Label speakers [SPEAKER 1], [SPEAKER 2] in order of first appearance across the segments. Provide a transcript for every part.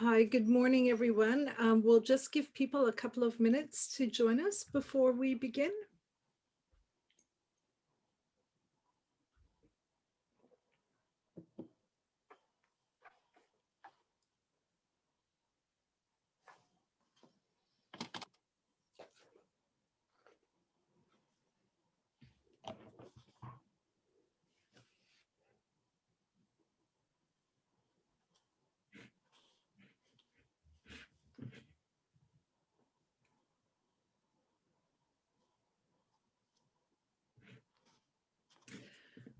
[SPEAKER 1] Hi, good morning, everyone. We'll just give people a couple of minutes to join us before we begin.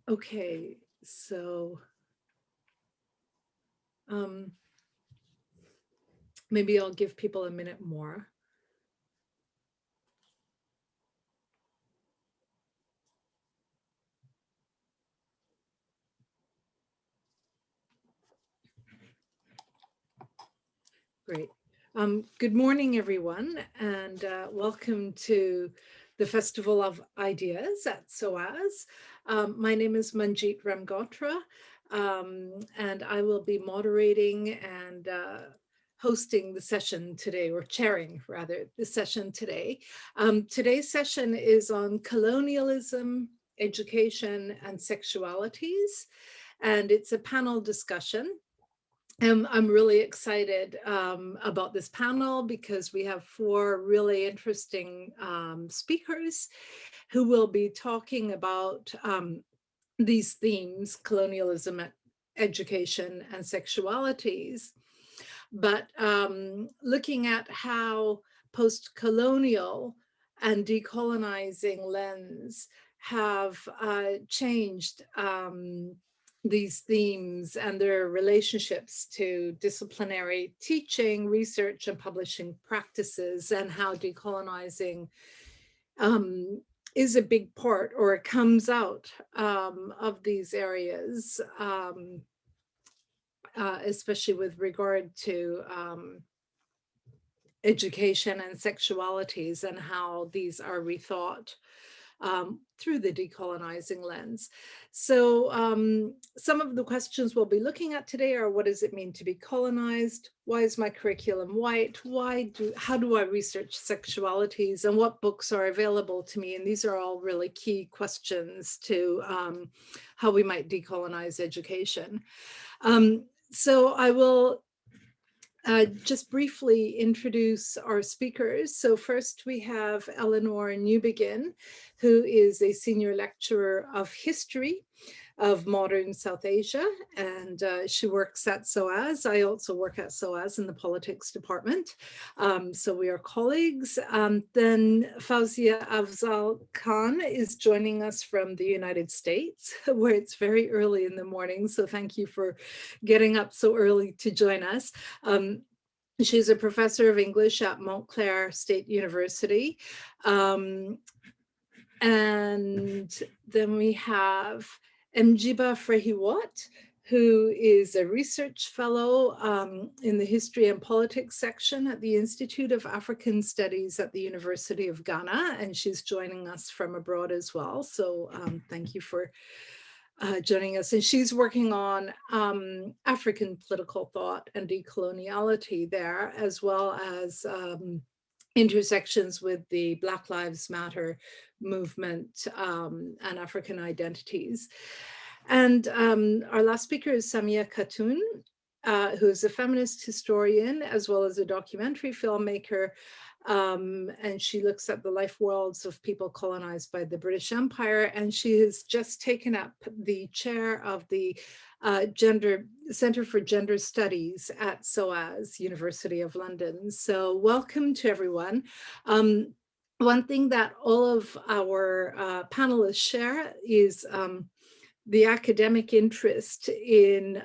[SPEAKER 1] Okay, so maybe I'll give people a minute more. Great. Good morning, everyone, and welcome to the Festival of Ideas at SOAS. My name is Manjeet Ramgotra, and I will be moderating and hosting the session today, or chairing rather, the session today. Today's session is on colonialism, education, and sexualities, and it's a panel discussion. I'm really excited about this panel because we have four really interesting speakers who will be talking about these themes: colonialism, education, and sexualities. But looking at how post-colonial and decolonizing lens have changed these themes and their relationships to disciplinary teaching, research, and publishing practices, and how decolonizing is a big part, or it comes out of these areas, especially with regard to education and sexualities, and how these are rethought through the decolonizing lens. So some of the questions we'll be looking at today are: what does it mean to be colonized? Why is my curriculum white? How do I research sexualities? And what books are available to me? And these are all really key questions to how we might decolonize education. So I will just briefly introduce our speakers. So first we have Eleanor Newbigin, who is a senior lecturer of history of modern South Asia, and she works at SOAS. I also work at SOAS in the politics department, so we are colleagues. Then Fawzia Afzal-Khan is joining us from the United States, where it's very early in the morning, so thank you for getting up so early to join us. She's a professor of English at Montclair State University. And then we have Mjiba Frehiwot, who is a research fellow in the History and Politics section at the Institute of African Studies at the University of Ghana, and she's joining us from abroad as well. So thank you for joining us. And she's working on African political thought and decoloniality there, as well as intersections with the Black Lives Matter movement and African identities. And our last speaker is Samia Khatun, who is a feminist historian as well as a documentary filmmaker. And she looks at the life worlds of people colonized by the British Empire. And she has just taken up the chair of the Center for Gender Studies at SOAS, University of London. So welcome to everyone. One thing that all of our panelists share is the academic interest in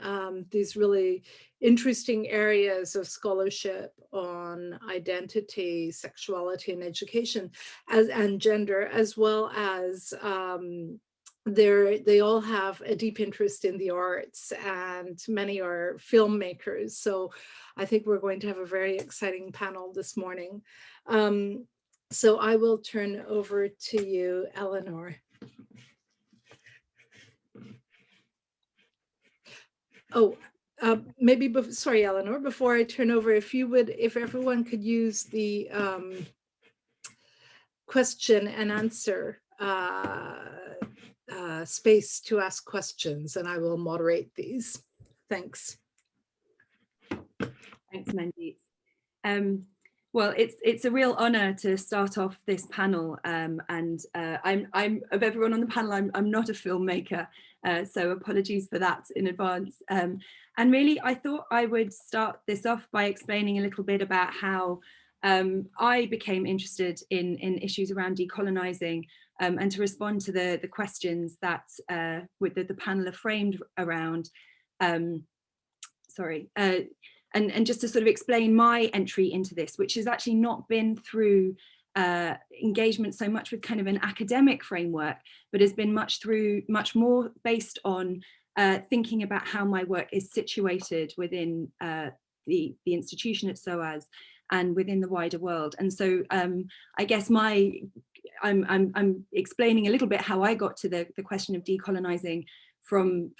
[SPEAKER 1] these really interesting areas of scholarship on identity, sexuality, and education, and gender, as well as they all have a deep interest in the arts, and many are filmmakers. So I think we're going to have a very exciting panel this morning. So I will turn over to you, Eleanor. Oh, maybe, sorry, Eleanor, before I turn over, if everyone could use the question and answer space to ask questions, and I will moderate these. Thanks.
[SPEAKER 2] Thanks, Manjeet. Well, it's a real honour to start off this panel, and I'm of everyone on the panel, I'm not a filmmaker, so apologies for that in advance. And really, I thought I would start this off by explaining a little bit about how I became interested in issues around decolonising, and to respond to the questions that the panel are framed around. And just to sort of explain my entry into this, which has actually not been through engagement so much with kind of an academic framework, but has been much more based on thinking about how my work is situated within the institution at SOAS and within the wider world. And so I guess I'm explaining a little bit how I got to the question of decolonising from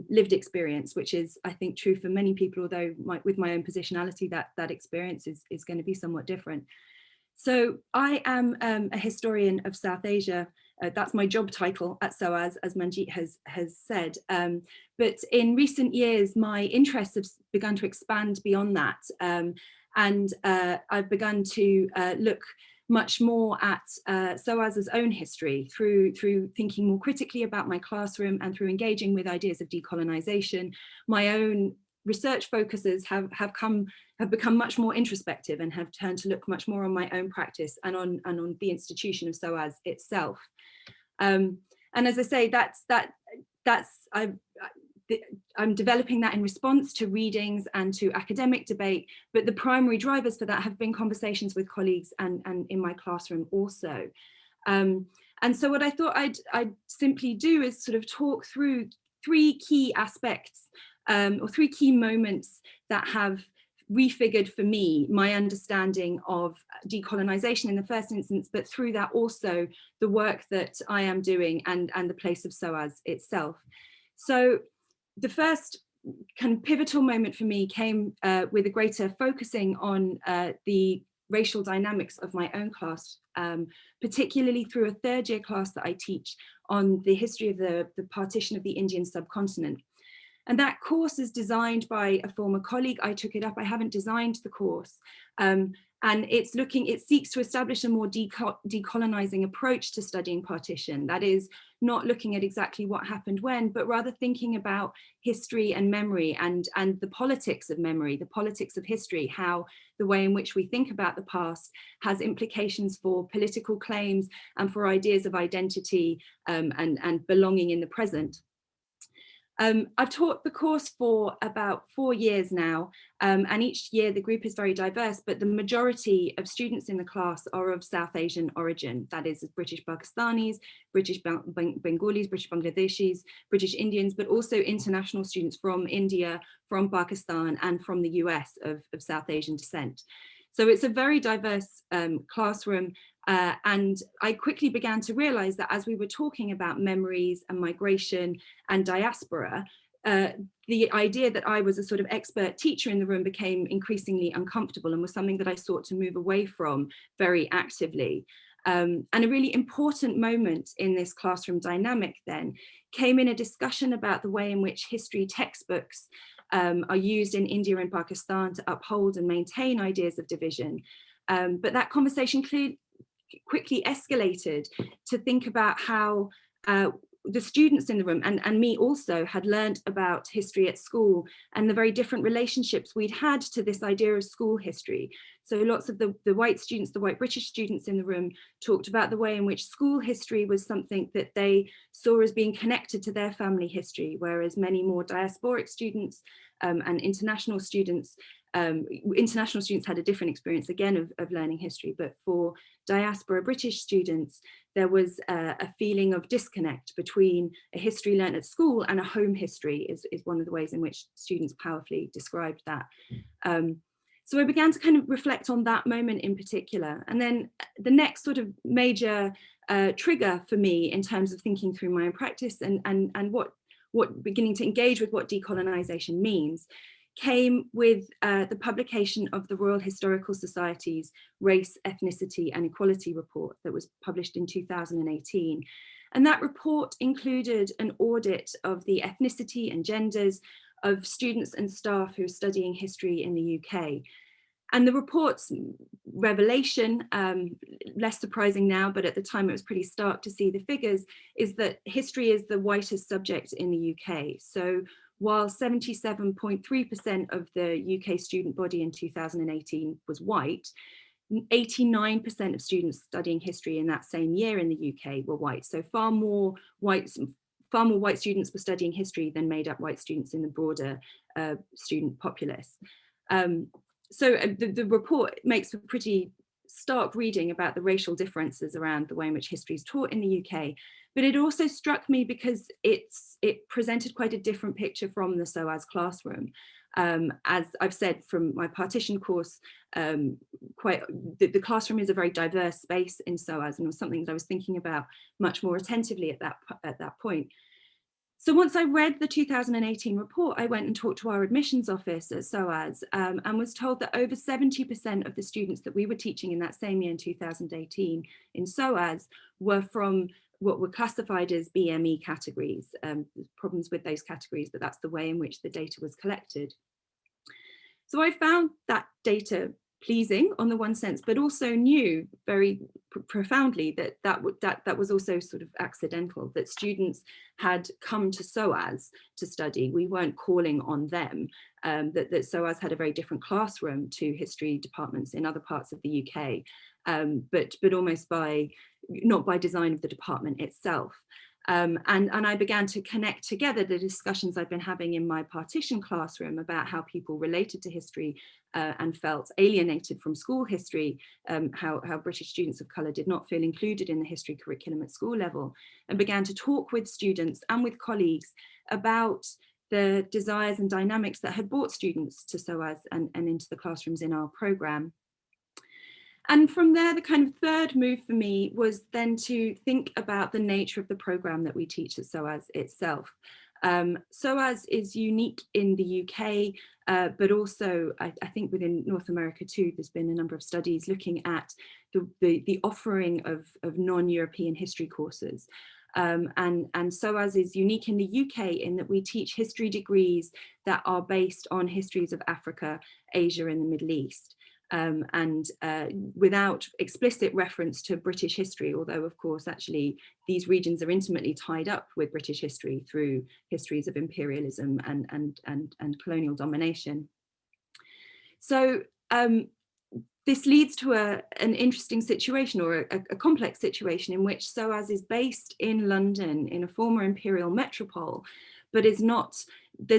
[SPEAKER 2] lived experience, which is, I think, true for many people, although with my own positionality, that experience is going to be somewhat different. So I am a historian of South Asia. That's my job title at SOAS, as Manjeet has said. But in recent years, my interests have begun to expand beyond that. And I've begun to look much more at SOAS's own history through thinking more critically about my classroom and through engaging with ideas of decolonisation. My own research focuses have become much more introspective and have turned to look much more on my own practice and on the institution of SOAS itself. And as I say, I'm developing that in response to readings and to academic debate, but the primary drivers for that have been conversations with colleagues and in my classroom also. And so what I thought I'd simply do is sort of talk through three key aspects or three key moments that have refigured for me my understanding of decolonisation in the first instance, but through that also the work that I am doing and the place of SOAS itself. So the first kind of pivotal moment for me came with a greater focusing on the racial dynamics of my own class, particularly through a third year class that I teach on the history of the partition of the Indian subcontinent. And that course is designed by a former colleague. I took it up, I haven't designed the course. And it seeks to establish a more decolonising approach to studying partition. That is, not looking at exactly what happened when, but rather thinking about history and memory and the politics of memory, the politics of history, how the way in which we think about the past has implications for political claims and for ideas of identity and belonging in the present. I've taught the course for about 4 years now, and each year the group is very diverse, but the majority of students in the class are of South Asian origin. That is British Pakistanis, British Bengalis, British Bangladeshis, British Indians, but also international students from India, from Pakistan, and from the US of South Asian descent. So it's a very diverse classroom. And I quickly began to realize that as we were talking about memories and migration and diaspora, the idea that I was a sort of expert teacher in the room became increasingly uncomfortable and was something that I sought to move away from very actively. And a really important moment in this classroom dynamic then came in a discussion about the way in which history textbooks are used in India and Pakistan to uphold and maintain ideas of division. But that conversation quickly escalated to think about how the students in the room and me also had learned about history at school and the very different relationships we'd had to this idea of school history. So lots of the white students, the white British students in the room talked about the way in which school history was something that they saw as being connected to their family history, whereas many more diasporic students and international students had a different experience again of learning history, but for diaspora British students, there was a feeling of disconnect between a history learnt at school and a home history is one of the ways in which students powerfully described that. So I began to kind of reflect on that moment in particular. And then the next sort of major trigger for me in terms of thinking through my own practice and what beginning to engage with what decolonisation means came with the publication of the Royal Historical Society's Race, Ethnicity and Equality report that was published in 2018. And that report included an audit of the ethnicity and genders of students and staff who are studying history in the UK. And the report's revelation, less surprising now, but at the time it was pretty stark to see the figures, is that history is the whitest subject in the UK. So while 77.3% of the UK student body in 2018 was white, 89% of students studying history in that same year in the UK were white. So far more white students were studying history than made up white students in the broader student populace. So the report makes a pretty stark reading about the racial differences around the way in which history is taught in the UK, but it also struck me because it presented quite a different picture from the SOAS classroom. As I've said from my partition course, the classroom is a very diverse space in SOAS, and it was something that I was thinking about much more attentively at that point. So once I read the 2018 report, I went and talked to our admissions office at SOAS and was told that over 70% of the students that we were teaching in that same year in 2018 in SOAS were from what were classified as BME categories. Problems with those categories, but that's the way in which the data was collected. So I found that data pleasing on the one sense, but also knew very profoundly that was also sort of accidental, that students had come to SOAS to study. We weren't calling on them, that SOAS had a very different classroom to history departments in other parts of the UK, but almost not by design of the department itself. And I began to connect together the discussions I've been having in my partition classroom about how people related to history and felt alienated from school history, how British students of colour did not feel included in the history curriculum at school level, and began to talk with students and with colleagues about the desires and dynamics that had brought students to SOAS and into the classrooms in our programme. And from there, the kind of third move for me was then to think about the nature of the programme that we teach at SOAS itself. SOAS is unique in the UK, but also I think within North America too. There's been a number of studies looking at the offering of non-European history courses. And SOAS is unique in the UK in that we teach history degrees that are based on histories of Africa, Asia and the Middle East. Without explicit reference to British history, although of course actually these regions are intimately tied up with British history through histories of imperialism and colonial domination. So this leads to an interesting situation, or a complex situation, in which SOAS is based in London in a former imperial metropole, but there's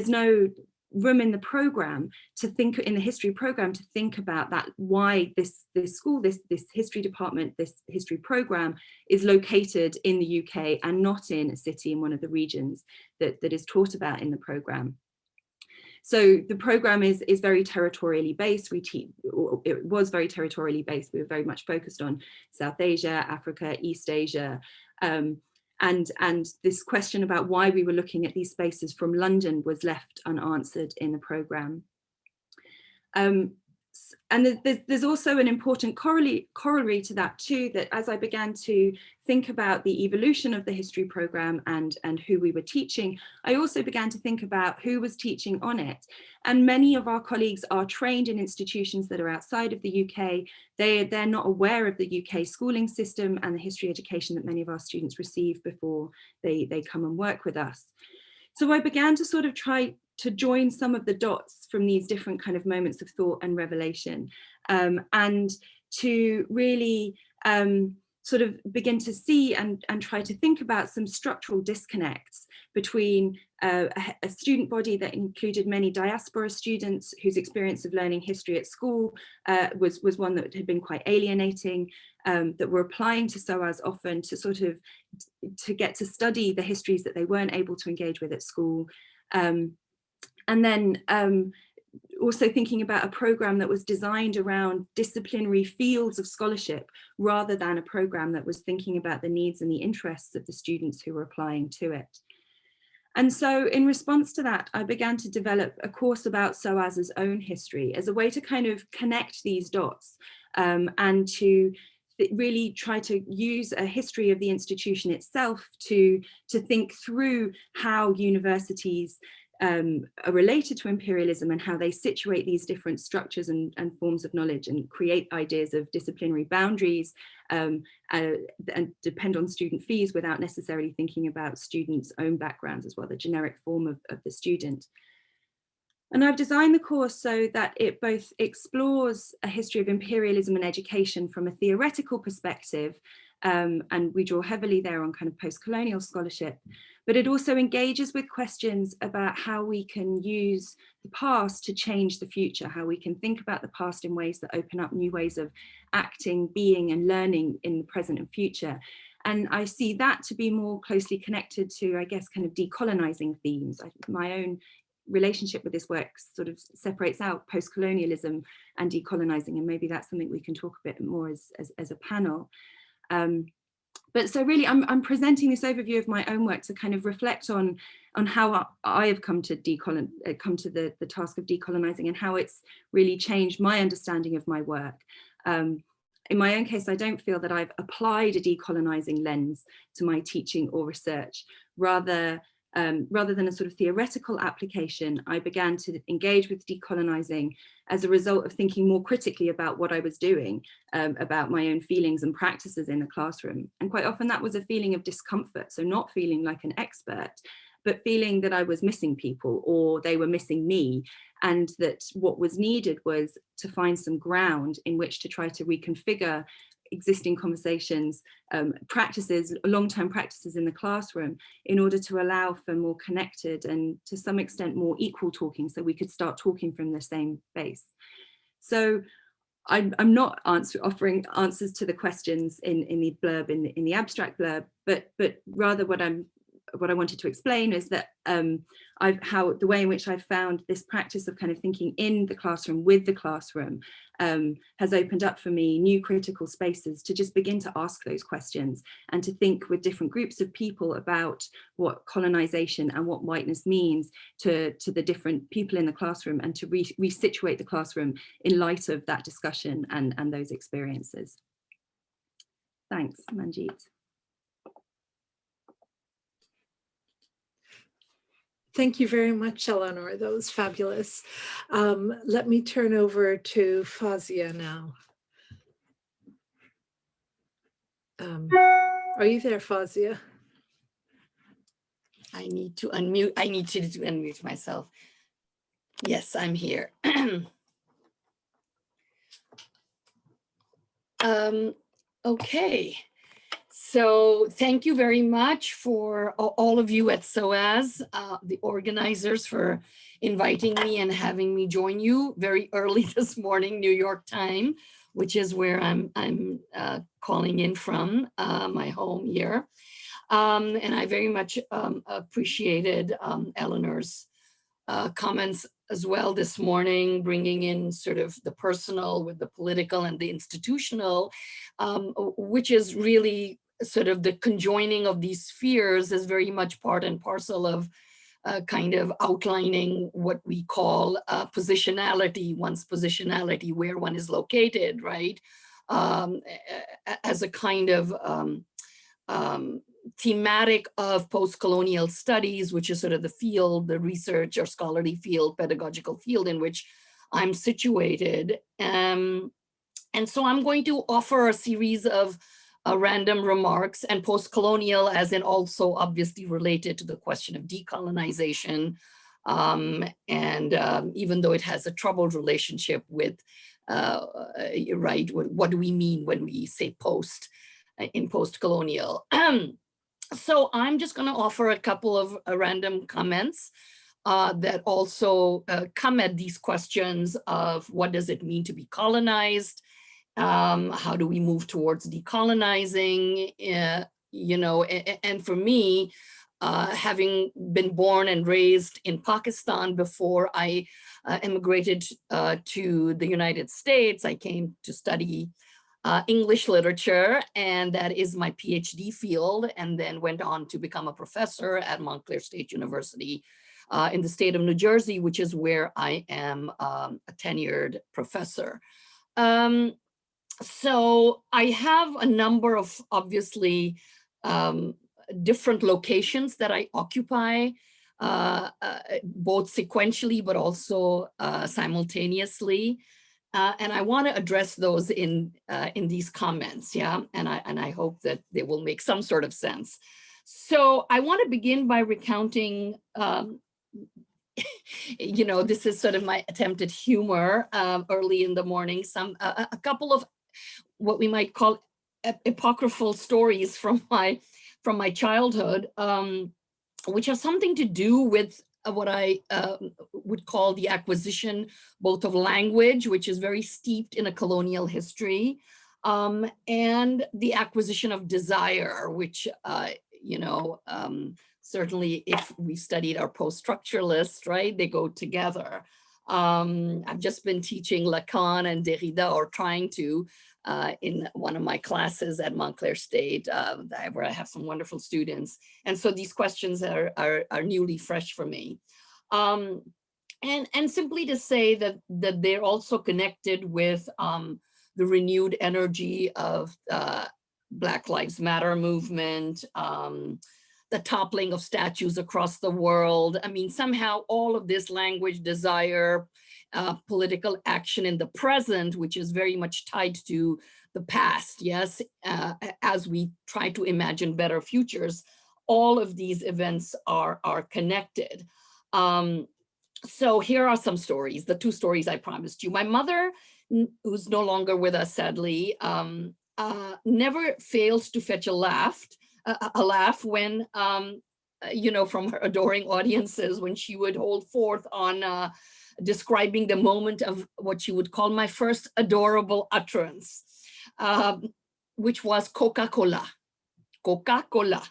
[SPEAKER 2] no room in the program to think, in the history program, to think about that, why this school, this history department, this history program is located in the UK and not in a city in one of the regions that is taught about in the program. So the program is very territorially based. It was very territorially based. We were very much focused on South Asia, Africa, East Asia. And this question about why we were looking at these spaces from London was left unanswered in the programme. And there's also an important corollary to that too, that as I began to think about the evolution of the history programme and who we were teaching, I also began to think about who was teaching on it. And many of our colleagues are trained in institutions that are outside of the UK. They're not aware of the UK schooling system and the history education that many of our students receive before they come and work with us. So I began to sort of try to join some of the dots from these different kind of moments of thought and revelation, and to really sort of begin to see and try to think about some structural disconnects between a student body that included many diaspora students whose experience of learning history at school was one that had been quite alienating, that were applying to SOAS often to sort of to get to study the histories that they weren't able to engage with at school. And then also thinking about a programme that was designed around disciplinary fields of scholarship, rather than a programme that was thinking about the needs and the interests of the students who were applying to it. And so in response to that, I began to develop a course about SOAS's own history as a way to kind of connect these dots and to really try to use a history of the institution itself to think through how universities are related to imperialism and how they situate these different structures and forms of knowledge and create ideas of disciplinary boundaries and depend on student fees without necessarily thinking about students' own backgrounds as well, the generic form of the student. And I've designed the course so that it both explores a history of imperialism and education from a theoretical perspective, and we draw heavily there on kind of post-colonial scholarship, but it also engages with questions about how we can use the past to change the future, how we can think about the past in ways that open up new ways of acting, being, and learning in the present and future. And I see that to be more closely connected to, I guess, kind of decolonizing themes. My own relationship with this work sort of separates out post-colonialism and decolonizing, and maybe that's something we can talk a bit more as a panel. But so really I'm presenting this overview of my own work to kind of reflect on how I have come to the task of decolonizing and how it's really changed my understanding of my work. In my own case, I don't feel that I've applied a decolonizing lens to my teaching or research. Rather than a sort of theoretical application, I began to engage with decolonizing as a result of thinking more critically about what I was doing, about my own feelings and practices in the classroom. And quite often that was a feeling of discomfort. So not feeling like an expert, but feeling that I was missing people or they were missing me, and that what was needed was to find some ground in which to try to reconfigure existing conversations, practices, long-term practices in the classroom in order to allow for more connected and to some extent more equal talking, so we could start talking from the same base. So I'm not offering answers to the questions in the blurb, in the abstract blurb, but rather what I wanted to explain is that the way in which I've found this practice of kind of thinking in the classroom with the classroom has opened up for me new critical spaces to just begin to ask those questions and to think with different groups of people about what colonization and what whiteness means to the different people in the classroom, and to resituate the classroom in light of that discussion and those experiences. Thanks, Manjeet.
[SPEAKER 1] Thank you very much, Eleanor. That was fabulous. Let me turn over to Fawzia now. Are you there, Fawzia?
[SPEAKER 3] I need to unmute. I need to unmute myself. Yes, I'm here. Okay. So thank you very much for all of you at SOAS, the organizers, for inviting me and having me join you very early this morning, New York time, which is where I'm calling in from, my home here. And I very much appreciated Eleanor's comments as well this morning, bringing in sort of the personal with the political and the institutional, which is really sort of the conjoining of these spheres is very much part and parcel of kind of outlining what we call positionality, one's positionality, where one is located, right? As a kind of thematic of post-colonial studies, which is sort of the field, the research or scholarly field, pedagogical field in which I'm situated. And so I'm going to offer a series of random remarks, and post-colonial as in also obviously related to the question of decolonization. Even though it has a troubled relationship with, right, what do we mean when we say post in post-colonial? So I'm just going to offer a couple of random comments that also come at these questions of what does it mean to be colonized? How do we move towards decolonizing? You know, and for me, having been born and raised in Pakistan before I immigrated to the United States, I came to study English literature, and that is my PhD field, and then went on to become a professor at Montclair State University in the state of New Jersey, which is where I am a tenured professor. So I have a number of, obviously, different locations that I occupy, both sequentially, but also simultaneously. And I want to address those in these comments, yeah, and I hope that they will make some sort of sense. So I want to begin by recounting, you know, this is sort of my attempt at humor early in the morning, a couple of what we might call apocryphal stories from my childhood, which have something to do with what I would call the acquisition both of language, which is very steeped in a colonial history, and the acquisition of desire, which, you know, certainly if we studied our post-structuralists, right, they go together. I've just been teaching Lacan and Derrida, or trying to, in one of my classes at Montclair State, where I have some wonderful students. And so these questions are newly fresh for me. And simply to say that they're also connected with the renewed energy of Black Lives Matter movement, the toppling of statues across the world. I mean, somehow all of this language, desire, political action in the present, which is very much tied to the past, yes, as we try to imagine better futures, all of these events are connected. So here are some stories, the two stories I promised you. My mother, who's no longer with us, sadly, never fails to fetch a laugh when, you know, from her adoring audiences, when she would hold forth on describing the moment of what she would call my first adorable utterance, which was Coca-Cola, Coca-Cola.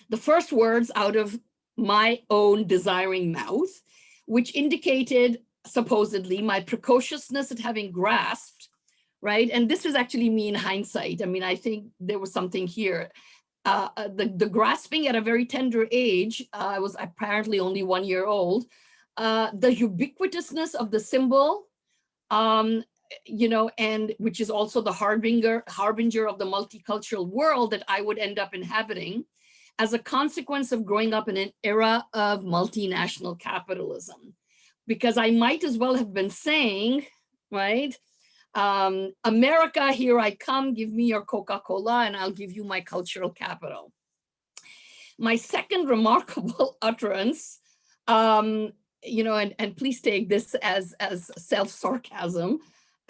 [SPEAKER 3] The first words out of my own desiring mouth, which indicated supposedly my precociousness at having grasped, right? And this was actually me in hindsight. I mean, I think there was something here. The grasping at a very tender age, I was apparently only 1 year old, the ubiquitousness of the symbol, you know, and which is also the harbinger of the multicultural world that I would end up inhabiting as a consequence of growing up in an era of multinational capitalism. Because I might as well have been saying, right, America, here I come, give me your Coca-Cola and I'll give you my cultural capital. My second remarkable utterance, you know, and please take this as self-sarcasm,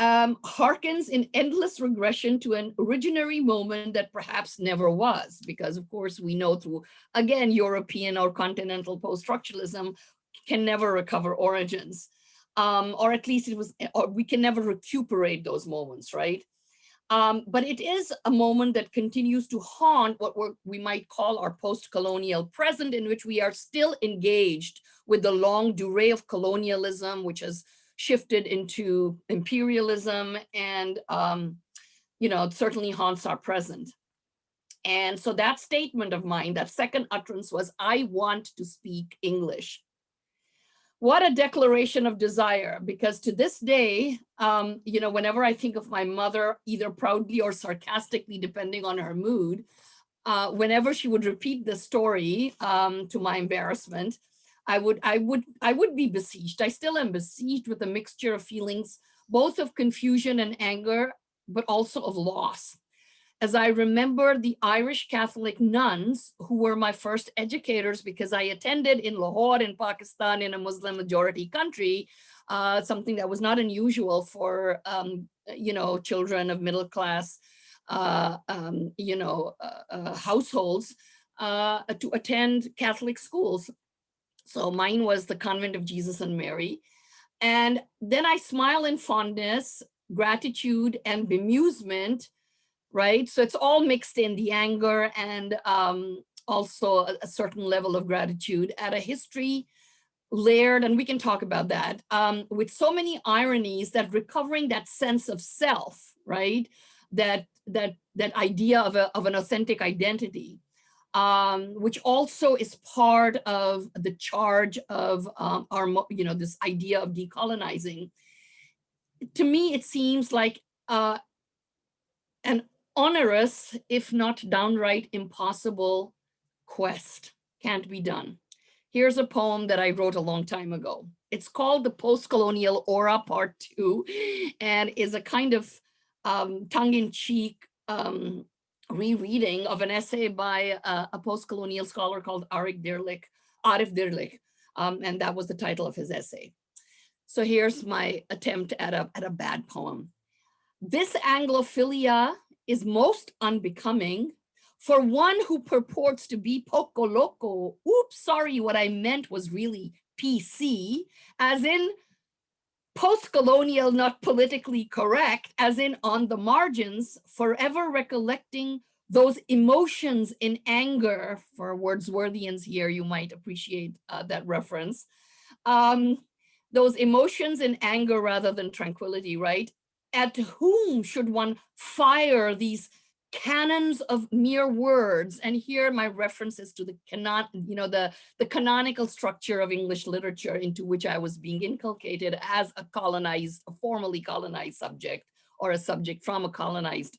[SPEAKER 3] harkens in endless regression to an originary moment that perhaps never was, because of course we know through, again, European or continental post-structuralism can never recover origins, or at least it was, or we can never recuperate those moments, right? But it is a moment that continues to haunt what we might call our post-colonial present, in which we are still engaged with the long durée of colonialism, which has shifted into imperialism, and you know, it certainly haunts our present. And so that statement of mine, that second utterance, was, I want to speak English. What a declaration of desire, because to this day, you know, whenever I think of my mother, either proudly or sarcastically, depending on her mood, whenever she would repeat the story, to my embarrassment, I would be besieged. I still am besieged with a mixture of feelings, both of confusion and anger, but also of loss. As I remember the Irish Catholic nuns who were my first educators, because I attended in Lahore in Pakistan, in a Muslim majority country, something that was not unusual for, you know, children of middle class, you know, households to attend Catholic schools. So mine was the Convent of Jesus and Mary. And then I smile in fondness, gratitude, and bemusement, right? So it's all mixed in, the anger and also a certain level of gratitude at a history layered, and we can talk about that, with so many ironies that recovering that sense of self, right? That idea of an authentic identity, which also is part of the charge of this idea of decolonizing. To me, it seems like an onerous, if not downright impossible quest. Can't be done. Here's a poem that I wrote a long time ago. It's called The Postcolonial Aura Part 2, and is a kind of tongue-in-cheek rereading of an essay by a postcolonial scholar called Arif Dirlik, and that was the title of his essay. So here's my attempt at a bad poem. This Anglophilia is most unbecoming for one who purports to be poco loco. Oops, sorry, what I meant was really PC, as in post-colonial, not politically correct, as in on the margins, forever recollecting those emotions in anger. For Wordsworthians here, you might appreciate that reference. Those emotions in anger rather than tranquility, right? At whom should one fire these cannons of mere words? And here my references to the the canonical structure of English literature into which I was being inculcated as a formerly colonized subject, or a subject from a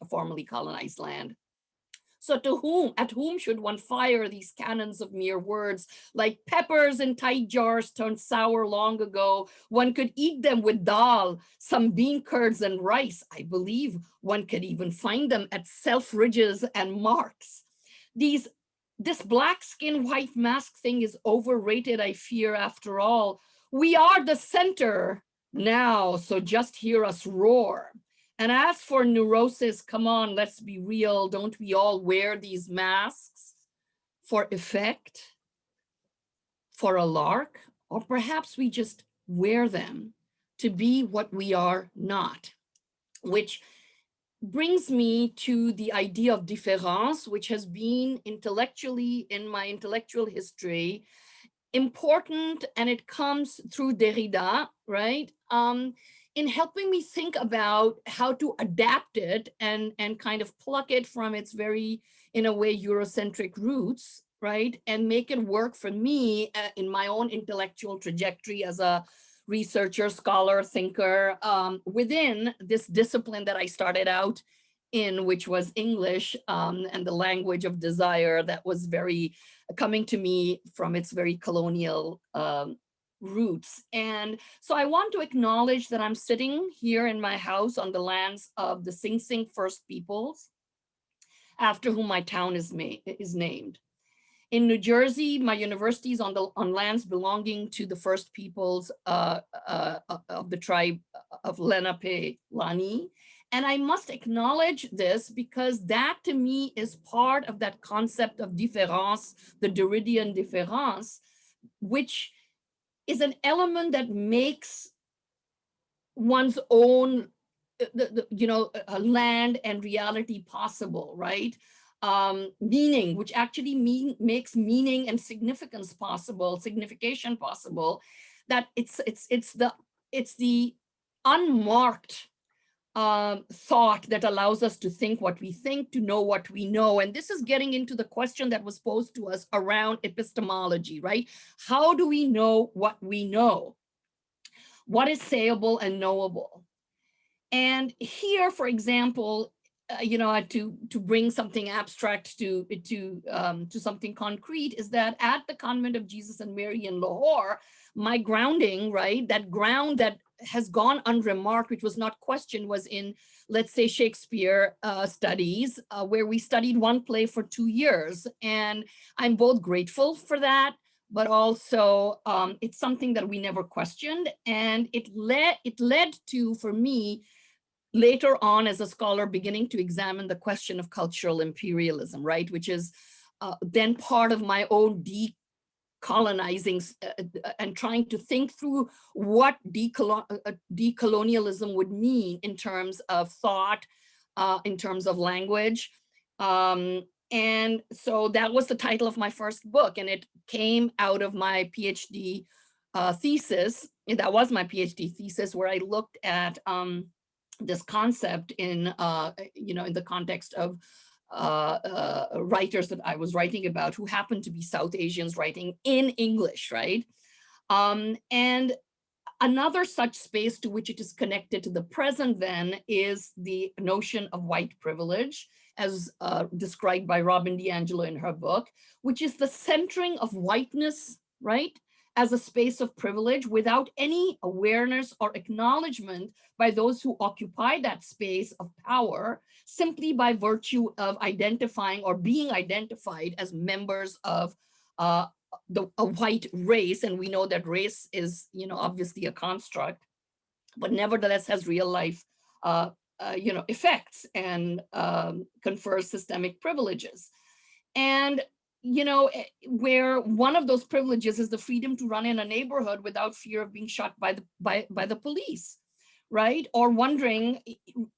[SPEAKER 3] formerly colonized land. So at whom should one fire these cannons of mere words? Like peppers in tight jars turned sour long ago, one could eat them with dal, some bean curds and rice. I believe one could even find them at Selfridges and Marks. This black skin, white mask thing is overrated, I fear, after all. We are the center now, so just hear us roar. And as for neurosis, come on, let's be real. Don't we all wear these masks for effect, for a lark? Or perhaps we just wear them to be what we are not, which brings me to the idea of différance, which has been intellectually in my intellectual history important, and it comes through Derrida, right? In helping me think about how to adapt it and kind of pluck it from its very, in a way, Eurocentric roots, right? And make it work for me in my own intellectual trajectory as a researcher, scholar, thinker, within this discipline that I started out in, which was English, and the language of desire that was very coming to me from its very colonial roots. And so I want to acknowledge that I'm sitting here in my house on the lands of the Sing Sing First Peoples, after whom my town is named. In New Jersey, my university is on lands belonging to the First Peoples of the tribe of Lenape-Lani. And I must acknowledge this because that to me is part of that concept of différance, the Derridian différance, which is an element that makes one's own, land and reality possible, right? Meaning, which actually makes meaning and significance possible, signification possible. That it's the unmarked thought that allows us to think what we think, to know what we know. And this is getting into the question that was posed to us around epistemology, right? How do we know what we know? What is sayable and knowable? And here, for example, to bring something abstract to something concrete, is that at the Convent of Jesus and Mary in Lahore, my grounding, right, that ground that has gone unremarked, which was not questioned, was in, let's say, Shakespeare studies, where we studied one play for 2 years. And I'm both grateful for that, but also it's something that we never questioned. And it led to, for me, later on as a scholar, beginning to examine the question of cultural imperialism, right? Which is then part of my own decolonizing and trying to think through what decolonialism would mean in terms of thought, in terms of language. And so that was the title of my first book, and it came out of my PhD thesis. And that was my PhD thesis, where I looked at this concept in, in the context of writers that I was writing about who happened to be South Asians writing in English, right? And another such space to which it is connected to the present then is the notion of white privilege, as described by Robin DiAngelo in her book, which is the centering of whiteness, right, as a space of privilege without any awareness or acknowledgement by those who occupy that space of power, simply by virtue of identifying or being identified as members of a white race. And we know that race is, obviously a construct, but nevertheless has real life, effects and confers systemic privileges. And where one of those privileges is the freedom to run in a neighborhood without fear of being shot by the police, right? Or wondering,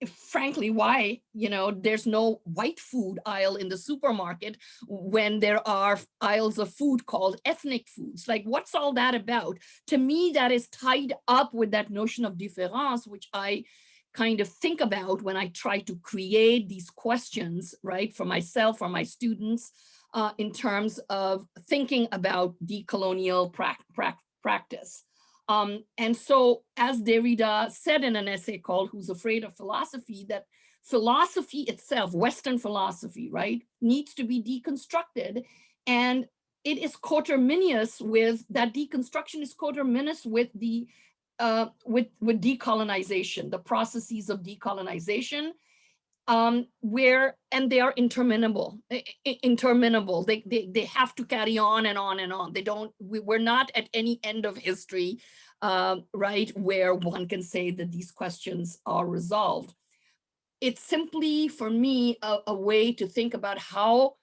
[SPEAKER 3] frankly, why there's no white food aisle in the supermarket when there are aisles of food called ethnic foods. Like, what's all that about? To me, that is tied up with that notion of différance, which I kind of think about when I try to create these questions, right, for myself, for my students, in terms of thinking about decolonial practice. And so, as Derrida said in an essay called Who's Afraid of Philosophy, that philosophy itself, Western philosophy, right, needs to be deconstructed. And it is coterminous with, that deconstruction is coterminous with the with decolonization, the processes of decolonization, where, and they are interminable. They have to carry on and on and on. We're not at any end of history, right, where one can say that these questions are resolved. It's simply, for me, a way to think about how,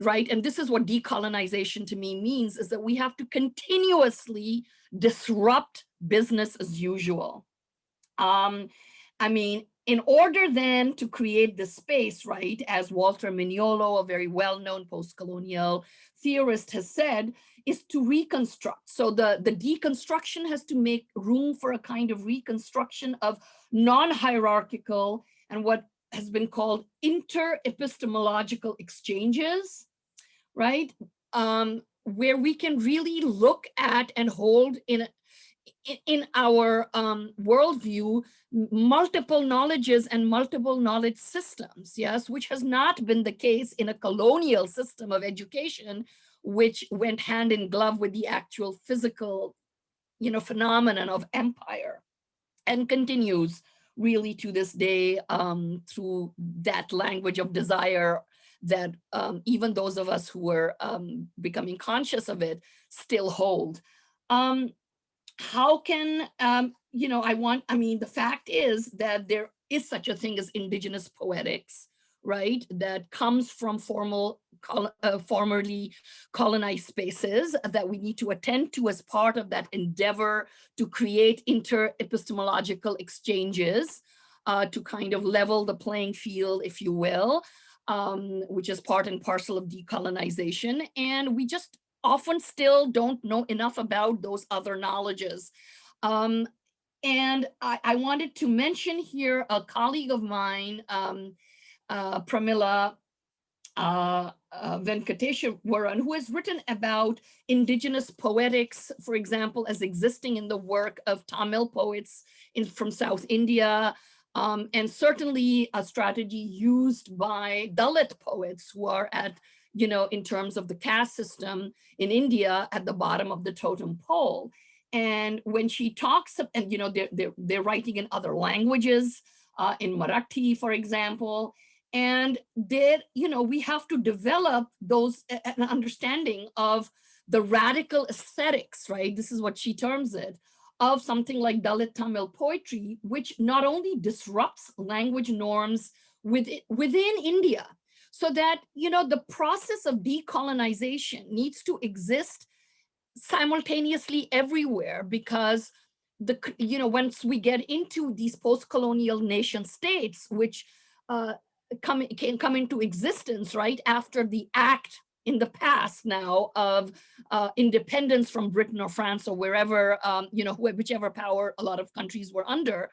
[SPEAKER 3] right, and this is what decolonization to me means, is that we have to continuously disrupt business as usual. I mean, in order then to create the space, right, as Walter Mignolo, a very well-known post-colonial theorist, has said, is to reconstruct. So the deconstruction has to make room for a kind of reconstruction of non-hierarchical and what has been called inter-epistemological exchanges, right? Where we can really look at and hold in our worldview multiple knowledges and multiple knowledge systems, yes, which has not been the case in a colonial system of education, which went hand in glove with the actual physical, phenomenon of empire, and continues really to this day through that language of desire that even those of us who are becoming conscious of it still hold. How can, the fact is that there is such a thing as indigenous poetics, right? That comes from formerly colonized spaces that we need to attend to as part of that endeavor to create inter-epistemological exchanges, to kind of level the playing field, if you will, which is part and parcel of decolonization. And we just often still don't know enough about those other knowledges. And I wanted to mention here a colleague of mine, Pramila Venkateshwaran, who has written about indigenous poetics, for example, as existing in the work of Tamil poets from South India, and certainly a strategy used by Dalit poets who are at, in terms of the caste system in India, at the bottom of the totem pole. And when she talks, and they're writing in other languages, in Marathi, for example, and we have to develop an understanding of the radical aesthetics, right? This is what she terms it, of something like Dalit Tamil poetry, which not only disrupts language norms within India, so that, the process of decolonization needs to exist simultaneously everywhere, because once we get into these post-colonial nation states, which can come into existence, right, after the act in the past now of independence from Britain or France or wherever, whichever power a lot of countries were under,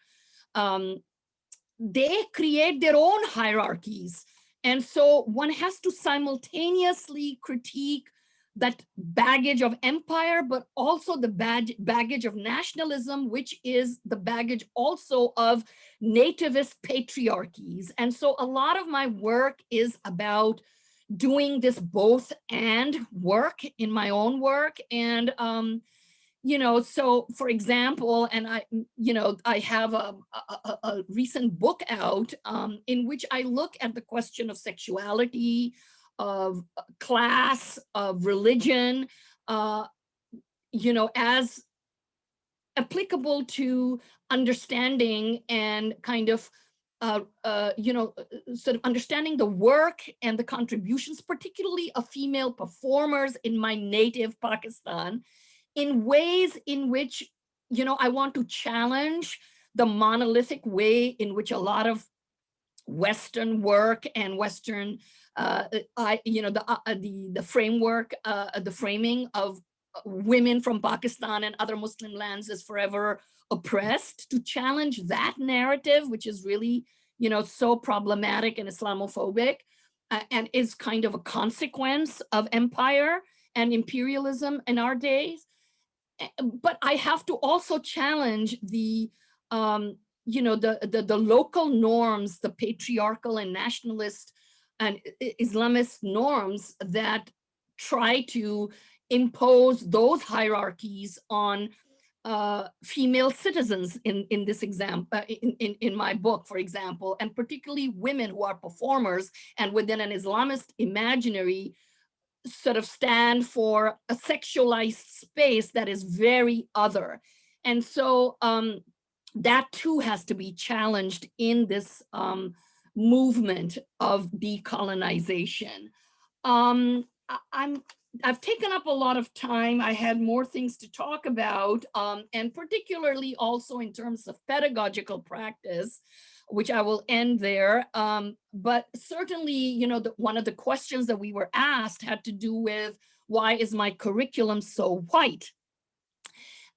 [SPEAKER 3] they create their own hierarchies. And so one has to simultaneously critique that baggage of empire, but also the baggage of nationalism, which is the baggage also of nativist patriarchies. And so a lot of my work is about doing this both and work in my own work. And so for example, and I have a recent book out in which I look at the question of sexuality, of class, of religion, as applicable to understanding and kind of sort of understanding the work and the contributions, particularly of female performers in my native Pakistan, in ways in which, I want to challenge the monolithic way in which a lot of Western work and Western, the framework, the framing of women from Pakistan and other Muslim lands is forever oppressed, to challenge that narrative, which is really, so problematic and Islamophobic, and is kind of a consequence of empire and imperialism in our days. But I have to also challenge the local norms, the patriarchal and nationalist and Islamist norms that try to impose those hierarchies on female citizens in this example, in my book, for example, and particularly women who are performers and within an Islamist imaginary sort of stand for a sexualized space that is very other. And so that too has to be challenged in this movement of decolonization. I've taken up a lot of time. I had more things to talk about, and particularly also in terms of pedagogical practice, which I will end there. But certainly, one of the questions that we were asked had to do with, why is my curriculum so white?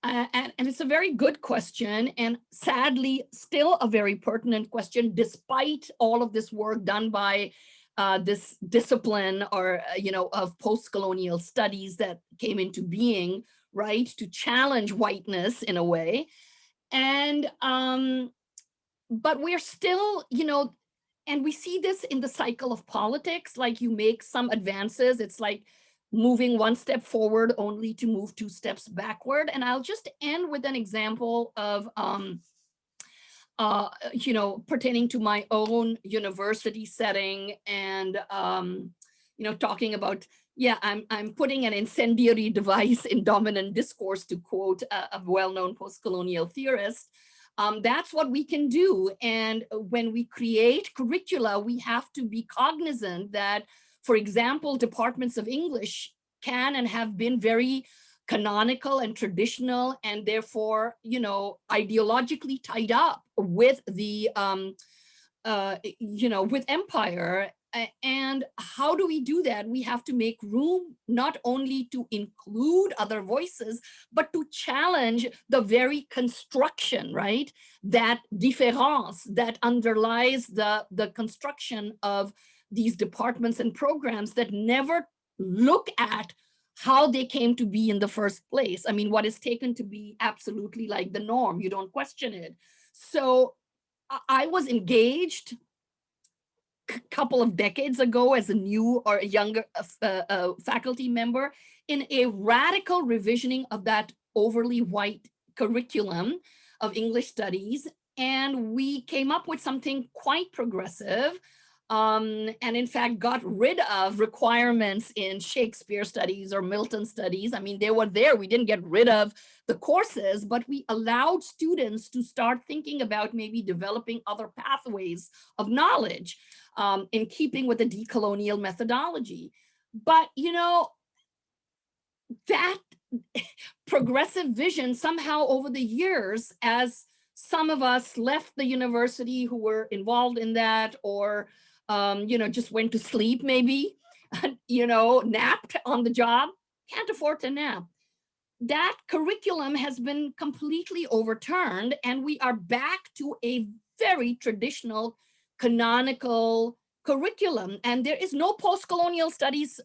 [SPEAKER 3] And it's a very good question, and sadly, still a very pertinent question, despite all of this work done by this discipline or, of postcolonial studies that came into being, right, to challenge whiteness in a way. And but we're still, and we see this in the cycle of politics, like you make some advances, it's like moving one step forward only to move 2 steps backward. And I'll just end with an example of, pertaining to my own university setting and, talking about, I'm putting an incendiary device in dominant discourse, to quote a well-known postcolonial theorist. That's what we can do. And when we create curricula, we have to be cognizant that, for example, departments of English can and have been very canonical and traditional, and therefore, ideologically tied up with the, with empire. And how do we do that? We have to make room not only to include other voices, but to challenge the very construction, right? That difference that underlies the construction of these departments and programs that never look at how they came to be in the first place. I mean, what is taken to be absolutely like the norm, you don't question it. So I was engaged a couple of decades ago as a new or a younger faculty member in a radical revisioning of that overly white curriculum of English studies. And we came up with something quite progressive, and in fact got rid of requirements in Shakespeare studies or Milton studies. I mean, they were there. We didn't get rid of the courses, but we allowed students to start thinking about maybe developing other pathways of knowledge in keeping with the decolonial methodology. But, that progressive vision somehow over the years, as some of us left the university who were involved in that, or just went to sleep maybe, napped on the job, can't afford to nap. that curriculum has been completely overturned, and we are back to a very traditional canonical curriculum. And there is no post-colonial studies,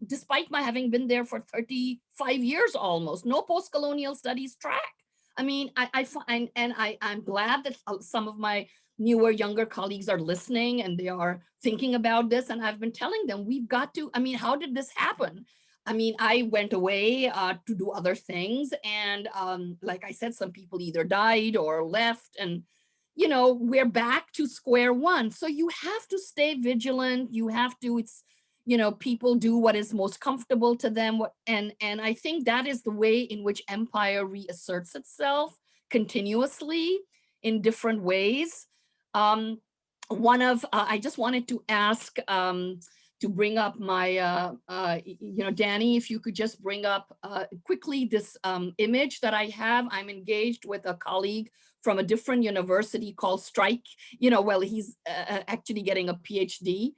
[SPEAKER 3] despite my having been there for 35 years almost, no post-colonial studies track. I mean, I find, and I'm glad that some of my newer, younger colleagues are listening and they are thinking about this. And I've been telling them, we've got to, I mean, how did this happen? I mean, I went away to do other things. And like I said, some people either died or left, and, you know, we're back to square one. So you have to stay vigilant. You have to, it's, you know, people do what is most comfortable to them. And I think that is the way in which empire reasserts itself continuously in different ways. I just wanted to ask, to bring up my, you know, Danny, if you could just bring up quickly this image that I have. I'm engaged with a colleague from a different university called Strike. You know, well, he's actually getting a PhD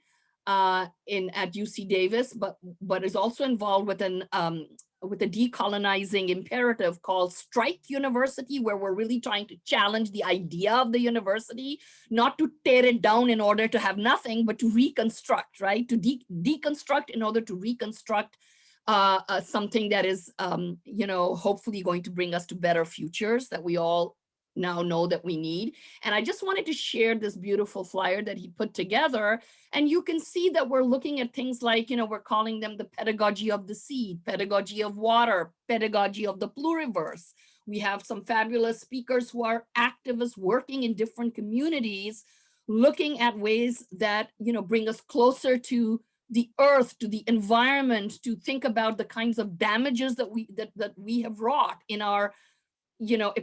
[SPEAKER 3] at UC Davis, but is also involved with a decolonizing imperative called Strike University, where we're really trying to challenge the idea of the university, not to tear it down in order to have nothing, but to reconstruct, right? To deconstruct in order to reconstruct something that is, you know, hopefully going to bring us to better futures that we all now know that we need. And I just wanted to share this beautiful flyer that he put together. And you can see that we're looking at things like, you know, we're calling them the pedagogy of the seed, pedagogy of water, pedagogy of the pluriverse. We have some fabulous speakers who are activists working in different communities, looking at ways that, you know, bring us closer to the earth, to the environment, to think about the kinds of damages that we have wrought in our, you know,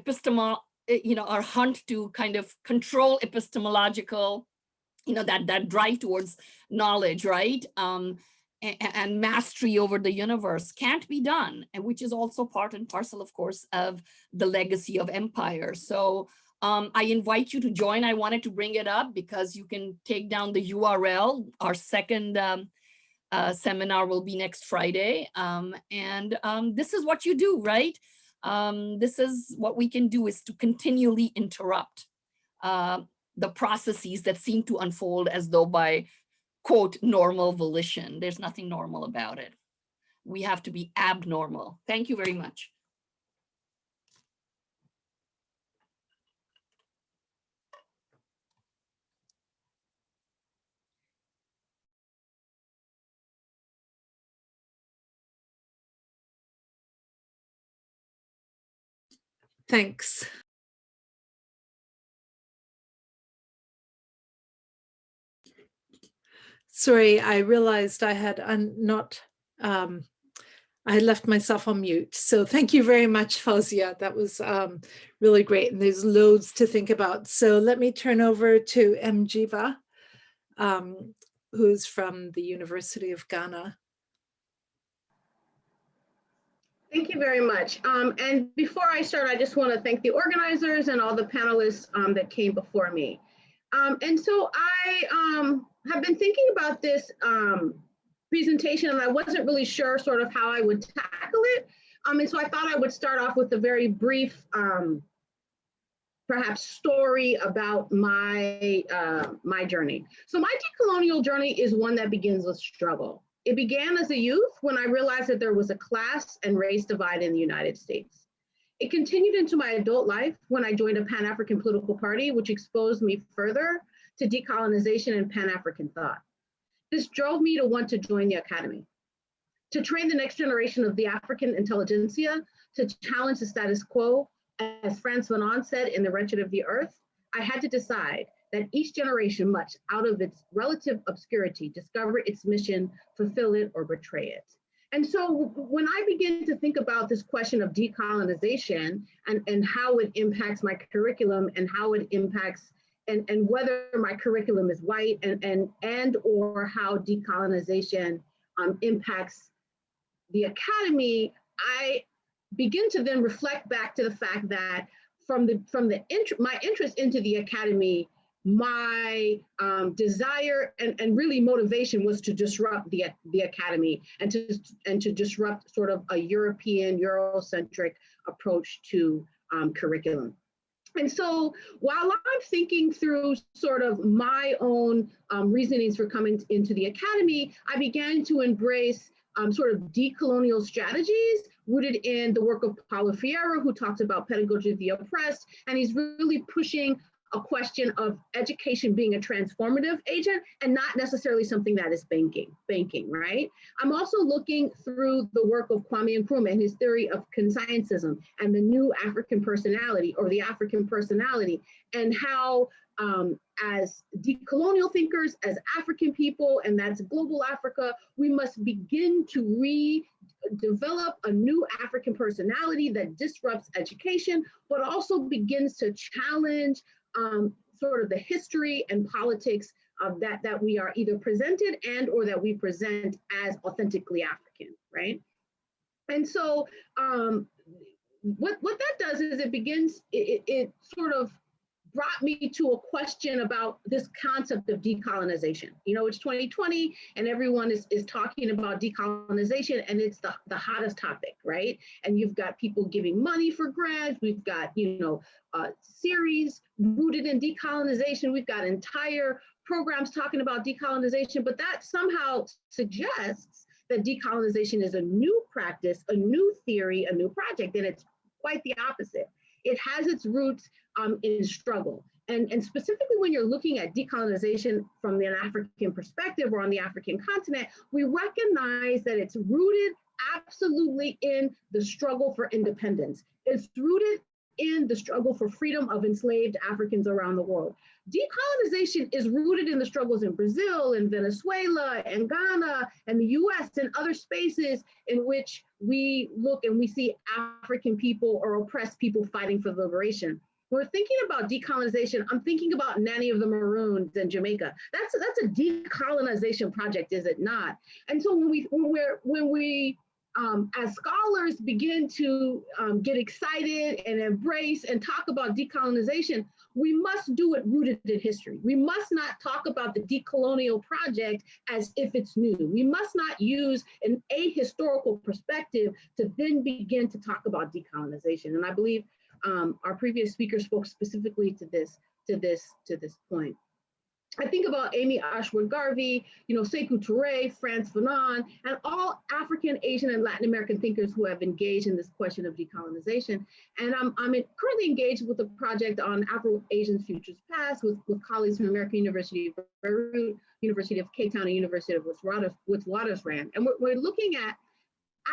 [SPEAKER 3] our hunt to kind of control epistemological, you know, that drive towards knowledge, right? And mastery over the universe can't be done, and which is also part and parcel, of course, of the legacy of empire. So I invite you to join. I wanted to bring it up because you can take down the URL. Our second seminar will be next Friday. This is what you do, right? This is what we can do, is to continually interrupt the processes that seem to unfold as though by, quote, normal volition. There's nothing normal about it. We have to be abnormal. Thank you very much.
[SPEAKER 1] Thanks. Sorry, I realized I had I had left myself on mute. So thank you very much, Fawzia. That was really great. And there's loads to think about. So let me turn over to Mjiba, who's from the University of Ghana.
[SPEAKER 4] Thank you very much. And before I start, I just want to thank the organizers and all the panelists that came before me. And so I have been thinking about this presentation, and I wasn't really sure sort of how I would tackle it. And so I thought I would start off with a very brief, perhaps story about my journey. So my decolonial journey is one that begins with struggle. It began as a youth when I realized that there was a class and race divide in the United States. It continued into my adult life when I joined a Pan-African political party, which exposed me further to decolonization and Pan-African thought. This drove me to want to join the academy, to train the next generation of the African intelligentsia, to challenge the status quo. As Frantz Fanon said in The Wretched of the Earth, I had to decide that each generation must, out of its relative obscurity, discover its mission, fulfill it, or betray it. And so when I begin to think about this question of decolonization and how it impacts my curriculum and how it impacts and whether my curriculum is white and or how decolonization impacts the academy, I begin to then reflect back to the fact that my interest into the academy my desire and really motivation was to disrupt the academy and to disrupt sort of a European, Eurocentric approach to curriculum. And so while I'm thinking through sort of my own reasonings for coming into the academy, I began to embrace sort of decolonial strategies rooted in the work of Paulo Freire, who talks about pedagogy of the oppressed, and he's really pushing a question of education being a transformative agent and not necessarily something that is banking, right? I'm also looking through the work of Kwame Nkrumah and his theory of conscientism and the new African personality, or the African personality, and how as decolonial thinkers, as African people, and that's global Africa, we must begin to develop a new African personality that disrupts education, but also begins to challenge sort of the history and politics of that we are either presented and or that we present as authentically African, right? And so what that does is it sort of brought me to a question about this concept of decolonization. You know, it's 2020 and everyone is talking about decolonization, and it's the hottest topic, right? And you've got people giving money for grants. We've got, series rooted in decolonization. We've got entire programs talking about decolonization, but that somehow suggests that decolonization is a new practice, a new theory, a new project, and it's quite the opposite. It has its roots in struggle. And specifically when you're looking at decolonization from an African perspective or on the African continent, we recognize that it's rooted absolutely in the struggle for independence. It's rooted in the struggle for freedom of enslaved Africans around the world. Decolonization is rooted in the struggles in Brazil, in Venezuela, and Ghana, and the US, and other spaces in which we look and we see African people or oppressed people fighting for liberation. When we're thinking about decolonization, I'm thinking about Nanny of the Maroons in Jamaica. That's a decolonization project, is it not? And so when we as scholars begin to get excited and embrace and talk about decolonization, we must do it rooted in history. We must not talk about the decolonial project as if it's new. We must not use an ahistorical perspective to then begin to talk about decolonization. And I believe our previous speaker spoke specifically to this point. I think about Amy Ashworth Garvey, Sekou Touré, Frantz Fanon, and all African, Asian, and Latin American thinkers who have engaged in this question of decolonization. And I'm currently engaged with a project on Afro-Asian Futures Past with colleagues from American University of Beirut, University of Cape Town, and University of Witwatersrand. And we're looking at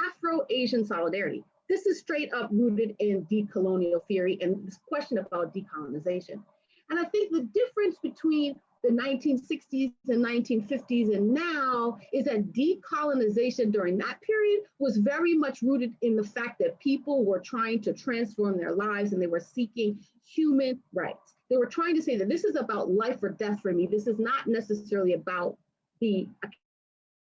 [SPEAKER 4] Afro-Asian solidarity. This is straight up rooted in decolonial theory and this question about decolonization. And I think the difference between the 1960s and 1950s and now is that decolonization during that period was very much rooted in the fact that people were trying to transform their lives and they were seeking human rights. They were trying to say that this is about life or death for me. This is not necessarily about the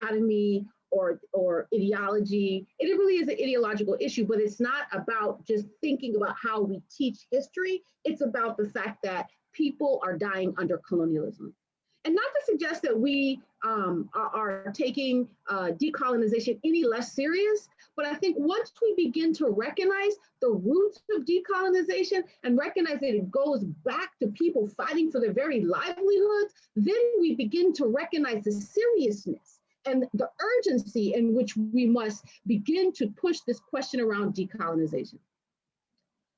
[SPEAKER 4] academy or ideology. It really is an ideological issue, but it's not about just thinking about how we teach history. It's about the fact that people are dying under colonialism. And not to suggest that we are taking decolonization any less serious, but I think once we begin to recognize the roots of decolonization and recognize that it goes back to people fighting for their very livelihoods, then we begin to recognize the seriousness and the urgency in which we must begin to push this question around decolonization.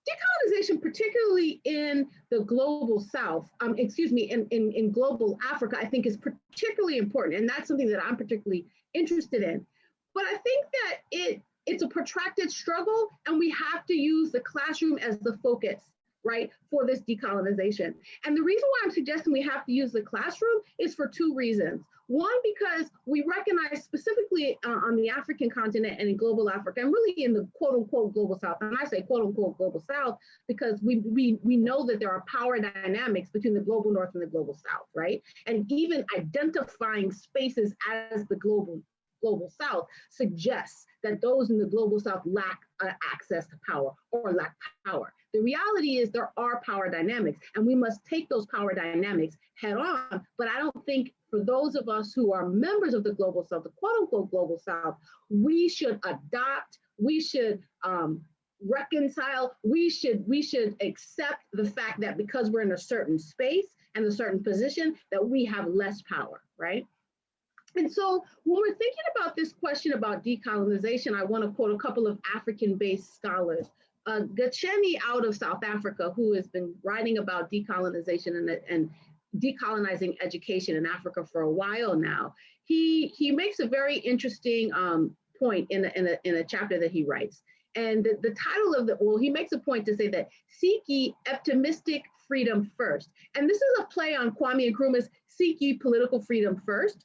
[SPEAKER 4] Decolonization, particularly in the global South, in global Africa, I think is particularly important. And that's something that I'm particularly interested in. But I think that it's a protracted struggle and we have to use the classroom as the focus, right, for this decolonization. And the reason why I'm suggesting we have to use the classroom is for two reasons. One, because we recognize specifically on the African continent and in global Africa, and really in the quote unquote global South, and I say quote unquote global South, because we know that there are power dynamics between the global North and the global South, right? And even identifying spaces as the global global South suggests that those in the global South lack access to power or lack power. The reality is there are power dynamics, and we must take those power dynamics head on. But I don't think for those of us who are members of the global South, the quote unquote global South, we should adopt, we should reconcile, we should accept the fact that because we're in a certain space and a certain position that we have less power, right? And so when we're thinking about this question about decolonization, I want to quote a couple of African-based scholars. Gacheni out of South Africa, who has been writing about decolonization and decolonizing education in Africa for a while now, he makes a very interesting point in a chapter that he writes. And the title of he makes a point to say that seek ye optimistic freedom first. And this is a play on Kwame Nkrumah's seek ye political freedom first.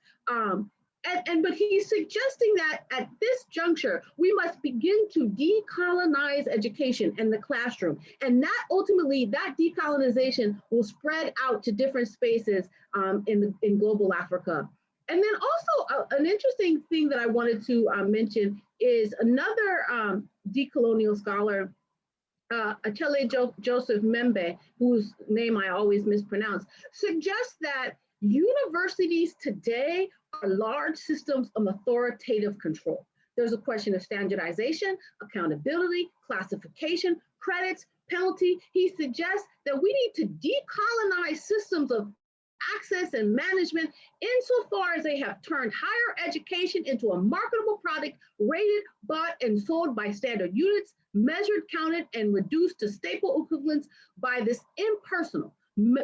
[SPEAKER 4] But he's suggesting that at this juncture, we must begin to decolonize education in the classroom. And that ultimately, that decolonization will spread out to different spaces in global Africa. And then also an interesting thing that I wanted to mention is another decolonial scholar, Achille Joseph Membe, whose name I always mispronounce, suggests that universities today are large systems of authoritative control. There's a question of standardization, accountability, classification, credits, penalty. He suggests that we need to decolonize systems of access and management insofar as they have turned higher education into a marketable product rated, bought, and sold by standard units, measured, counted, and reduced to staple equivalents by this impersonal,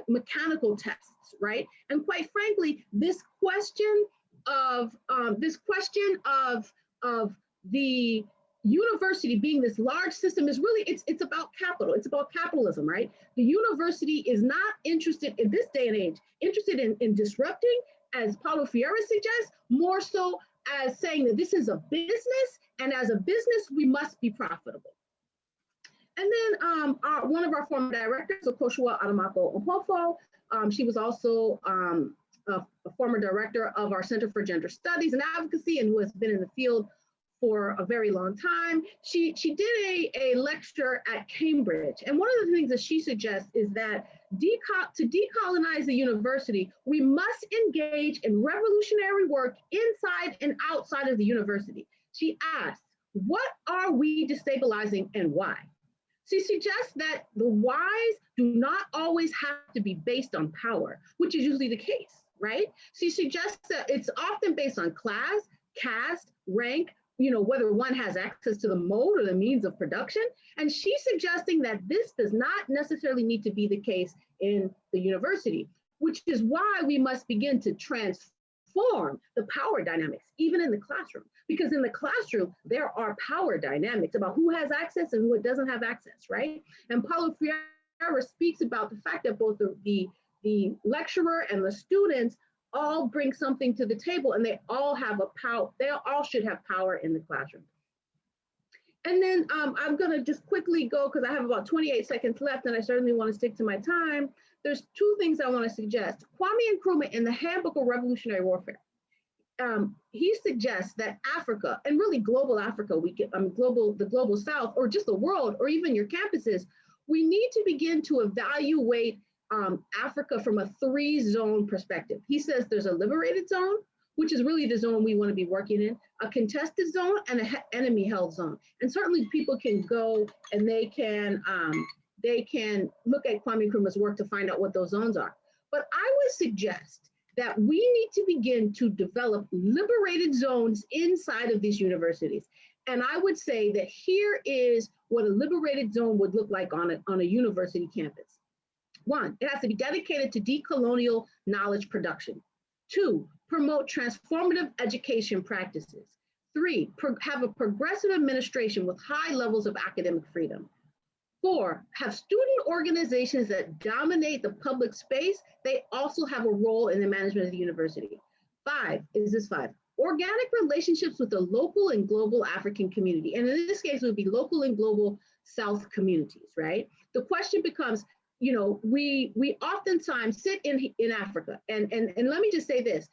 [SPEAKER 4] mechanical tests, right? And quite frankly, this question of the university being this large system is really, it's about capital, it's about capitalism, right? The university is not interested in this day and age, interested in disrupting, as Paulo Freire suggests, more so as saying that this is a business, and as a business, we must be profitable. And then one of our former directors, Okoshua Adamako Opofo, she was also a former director of our Center for Gender Studies and Advocacy, and who has been in the field for a very long time. She did a lecture at Cambridge. And one of the things that she suggests is that to decolonize the university, we must engage in revolutionary work inside and outside of the university. She asks, what are we destabilizing and why? She suggests that the whys do not always have to be based on power, which is usually the case, right? She suggests that it's often based on class, caste, rank, whether one has access to the mode or the means of production. And she's suggesting that this does not necessarily need to be the case in the university, which is why we must begin to transform the power dynamics, even in the classroom. Because in the classroom, there are power dynamics about who has access and who doesn't have access, right? And Paulo Freire speaks about the fact that both the lecturer and the students all bring something to the table, and they all have a power, they all should have power in the classroom. And then I'm gonna just quickly go, because I have about 28 seconds left, and I certainly want to stick to my time. There's two things I want to suggest. Kwame Nkrumah in the Handbook of Revolutionary Warfare, he suggests that Africa, and really global Africa, the global South, or just the world, or even your campuses, we need to begin to evaluate Africa from a three-zone perspective. He says there's a liberated zone, which is really the zone we want to be working in, a contested zone, and an enemy-held zone. And certainly people can go and they can look at Kwame Nkrumah's work to find out what those zones are. But I would suggest that we need to begin to develop liberated zones inside of these universities. And I would say that here is what a liberated zone would look like on a university campus. One, it has to be dedicated to decolonial knowledge production. Two, promote transformative education practices. Three, have a progressive administration with high levels of academic freedom. Four, have student organizations that dominate the public space. They also have a role in the management of the university. Five, organic relationships with the local and global African community. And in this case, it would be local and global South communities, right? The question becomes, we oftentimes sit in Africa, and let me just say this,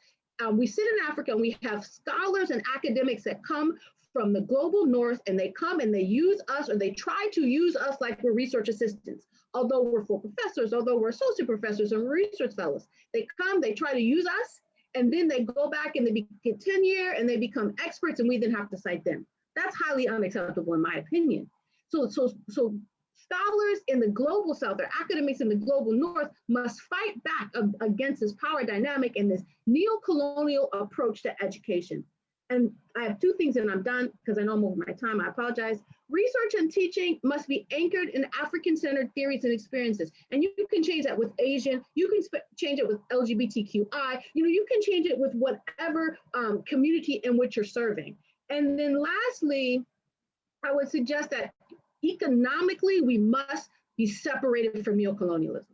[SPEAKER 4] we sit in Africa and we have scholars and academics that come from the global north, and they come and they use us, or they try to use us like we're research assistants. Although we're full professors, although we're associate professors and research fellows, they come, they try to use us, and then they go back and they get tenure and they become experts, and we then have to cite them. That's highly unacceptable in my opinion. So scholars in the global south, or academics in the global north, must fight back against this power dynamic and this neo-colonial approach to education. And I have two things and I'm done because I know I'm over my time, I apologize. Research and teaching must be anchored in African-centered theories and experiences. And you can change that with Asian, you can change it with LGBTQI, you can change it with whatever community in which you're serving. And then lastly, I would suggest that economically, we must be separated from neocolonialism.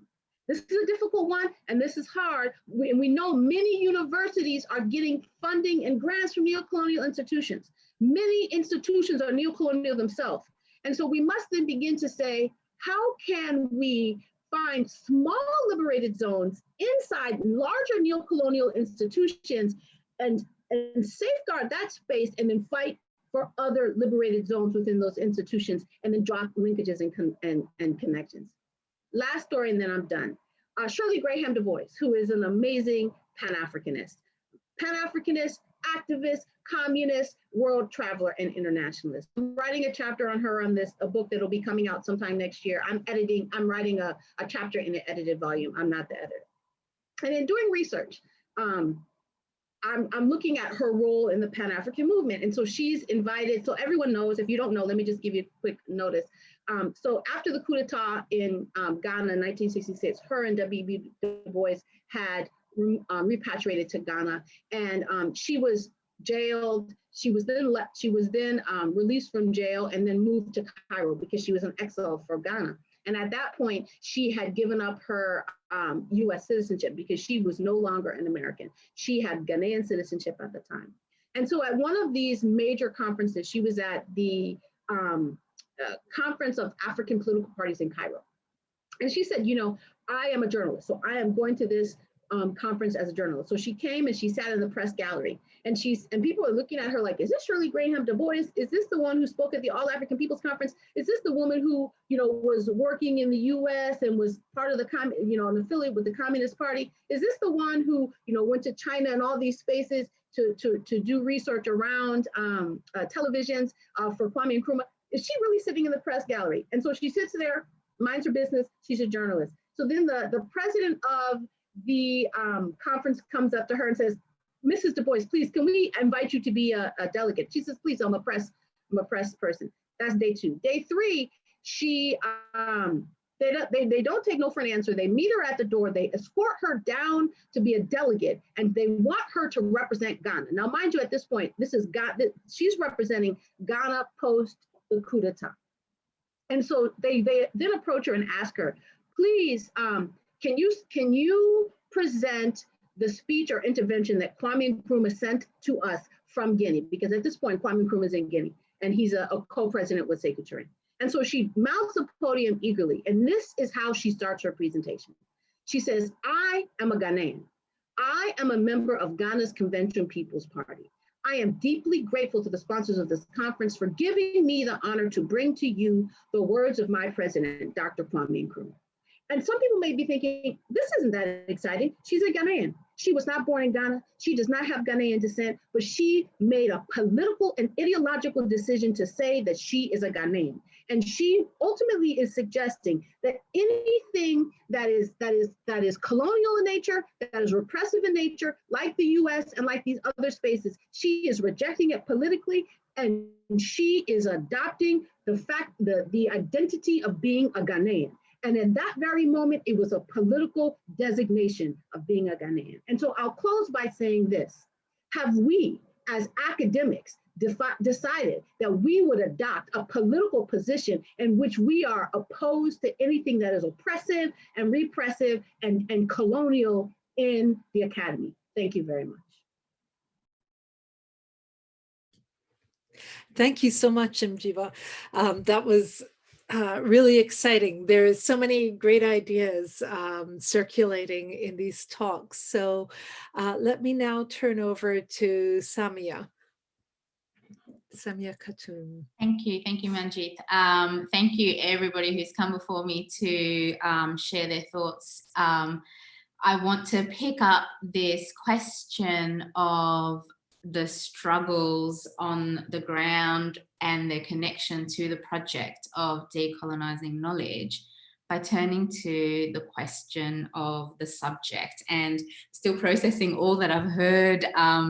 [SPEAKER 4] This is a difficult one, and this is hard. We know many universities are getting funding and grants from neocolonial institutions. Many institutions are neocolonial themselves. And so we must then begin to say, how can we find small liberated zones inside larger neocolonial institutions and safeguard that space, and then fight for other liberated zones within those institutions, and then draw linkages and connections. Last story, and then I'm done. Shirley Graham Du Bois, who is an amazing Pan-Africanist, activist, communist, world traveler, and internationalist. I'm writing a chapter on her on this, a book that'll be coming out sometime next year. I'm writing a chapter in an edited volume. I'm not the editor. And in doing research, I'm looking at her role in the Pan-African movement. And so she's invited, so everyone knows, if you don't know, let me just give you a quick notice. So after the coup d'etat in Ghana in 1966, her and W.B. Du Bois had repatriated to Ghana, and she was jailed. She was then released from jail and then moved to Cairo because she was in exile for Ghana. And at that point, she had given up her US citizenship because she was no longer an American. She had Ghanaian citizenship at the time. And so at one of these major conferences, she was at the Conference of African Political Parties in Cairo. And she said, I am a journalist, so I am going to this conference as a journalist. So she came and she sat in the press gallery, and people are looking at her like, is this Shirley Graham Du Bois? Is this the one who spoke at the All African People's Conference? Is this the woman who, was working in the US and was part of the, an affiliate with the Communist Party? Is this the one who, went to China and all these spaces to do research around televisions for Kwame Nkrumah? Is she really sitting in the press gallery? And so she sits there, minds her business, she's a journalist. So then the president of the conference comes up to her and says, Mrs. Du Bois, please, can we invite you to be a delegate? She says, please, I'm a press person. That's day 2. Day 3, they don't take no for an answer. They meet her at the door. They escort her down to be a delegate, and they want her to represent Ghana. Now, mind you, at this point, she's representing Ghana post the coup d'etat. And so they then approach her and ask her, please, can you present the speech or intervention that Kwame Nkrumah sent to us from Guinea? Because at this point, Kwame Nkrumah is in Guinea, and he's a co-president with Sekou Touré. And so she mounts the podium eagerly, and this is how she starts her presentation. She says, I am a Ghanaian. I am a member of Ghana's Convention People's Party. I am deeply grateful to the sponsors of this conference for giving me the honor to bring to you the words of my president, Dr. Kwame Nkrumah. And some people may be thinking, this isn't that exciting. She's a Ghanaian. She was not born in Ghana. She does not have Ghanaian descent, but she made a political and ideological decision to say that she is a Ghanaian. And she ultimately is suggesting that anything that is colonial in nature, that is repressive in nature, like the US and like these other spaces, she is rejecting it politically, and she is adopting the identity of being a Ghanaian. And in that very moment, it was a political designation of being a Ghanaian. And so I'll close by saying this. Have we, as academics, decided that we would adopt a political position in which we are opposed to anything that is oppressive and repressive and colonial in the academy? Thank you very much.
[SPEAKER 1] Thank you so much, Mjiba. That was really exciting. There's so many great ideas circulating in these talks. So let me now turn over to Samia. Samia Khatun.
[SPEAKER 5] Thank you, Manjeet. Thank you everybody who's come before me to share their thoughts. I want to pick up this question of the struggles on the ground and their connection to the project of decolonising knowledge by turning to the question of the subject, and still processing all that I've heard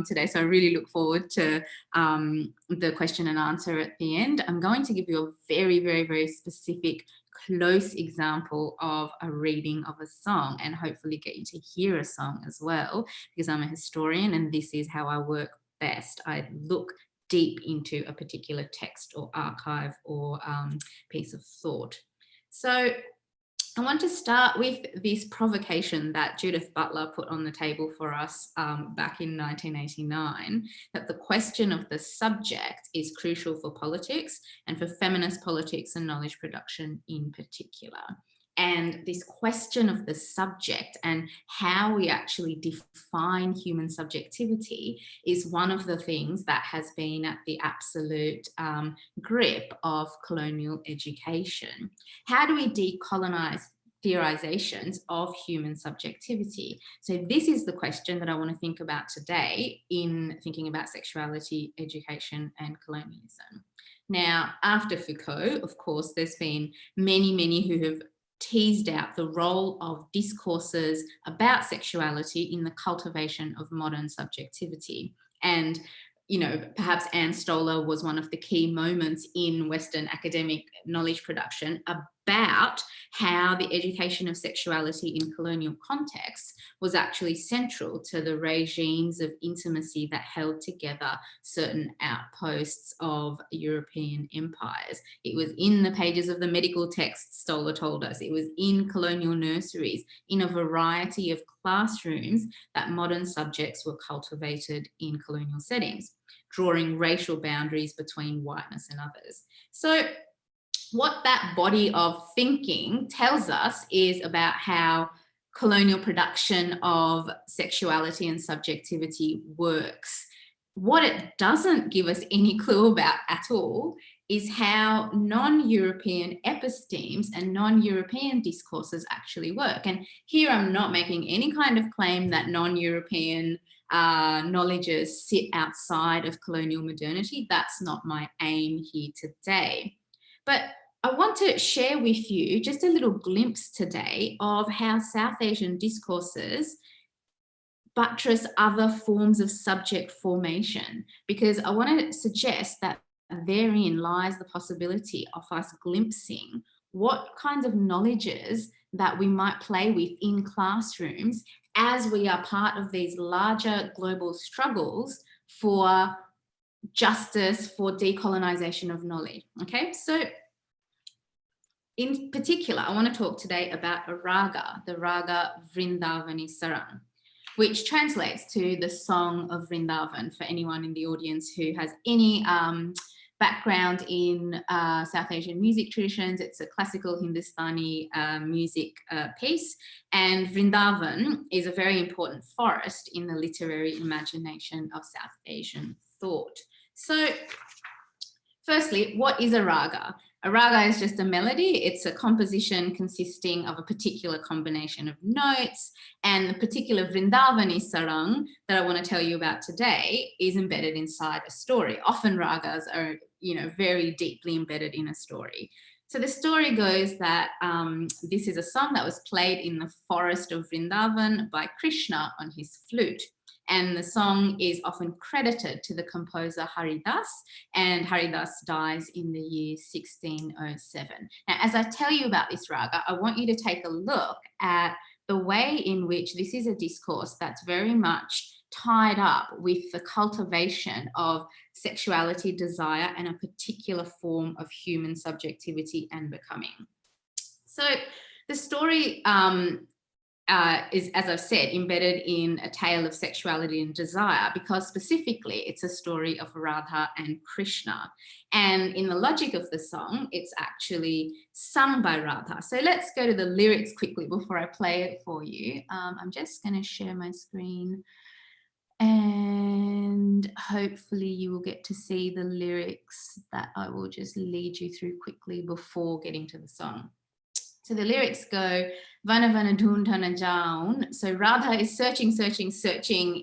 [SPEAKER 5] today. So I really look forward to the question and answer at the end. I'm going to give you a very, very, very specific close example of a reading of a song, and hopefully get you to hear a song as well, because I'm a historian and this is how I work best. I look deep into a particular text or archive or piece of thought. So I want to start with this provocation that Judith Butler put on the table for us back in 1989, that the question of the subject is crucial for politics and for feminist politics and knowledge production in particular. And this question of the subject and how we actually define human subjectivity is one of the things that has been at the absolute grip of colonial education. How do we decolonize theorizations of human subjectivity? So this is the question that I want to think about today in thinking about sexuality, education, and colonialism. Now, after Foucault, of course, there's been many who have teased out the role of discourses about sexuality in the cultivation of modern subjectivity. And, you know, perhaps Anne Stoller was one of the key moments in Western academic knowledge production about how the education of sexuality in colonial contexts was actually central to the regimes of intimacy that held together certain outposts of European empires. It was in the pages of the medical texts, Stoller told us. It was in colonial nurseries, in a variety of classrooms, that modern subjects were cultivated in colonial settings, drawing racial boundaries between whiteness and others. So what that body of thinking tells us is about how colonial production of sexuality and subjectivity works. What it doesn't give us any clue about at all is how non-European epistemes and non-European discourses actually work. And here I'm not making any kind of claim that non-European knowledges sit outside of colonial modernity. That's not my aim here today. But I want to share with you just a little glimpse today of how South Asian discourses buttress other forms of subject formation, because I want to suggest that therein lies the possibility of us glimpsing what kinds of knowledges that we might play with in classrooms as we are part of these larger global struggles for justice, for decolonisation of knowledge. Okay, so in particular, I want to talk today about a raga, the raga Vrindavani Sarang, which translates to the Song of Vrindavan for anyone in the audience who has any background in South Asian music traditions. It's a classical Hindustani music piece, and Vrindavan is a very important forest in the literary imagination of South Asian thought. So firstly, what is a raga? A raga is just a melody. It's a composition consisting of a particular combination of notes, and the particular Vrindavani sarang that I want to tell you about today is embedded inside a story. Often ragas are, you know, very deeply embedded in a story. So the story goes that this is a song that was played in the forest of Vrindavan by Krishna on his flute. And the song is often credited to the composer Haridas, and Haridas dies in the year 1607. Now, as I tell you about this raga, I want you to take a look at the way in which this is a discourse that's very much tied up with the cultivation of sexuality, desire, and a particular form of human subjectivity and becoming. So the story is, as I've said, embedded in a tale of sexuality and desire, because specifically it's a story of Radha and Krishna. And in the logic of the song, it's actually sung by Radha. So let's go to the lyrics quickly before I play it for you. I'm just going to share my screen, and hopefully you will get to see the lyrics that I will just lead you through quickly before getting to the song. So the lyrics go, Vana Vana Dhundhana Jaun. So Radha is searching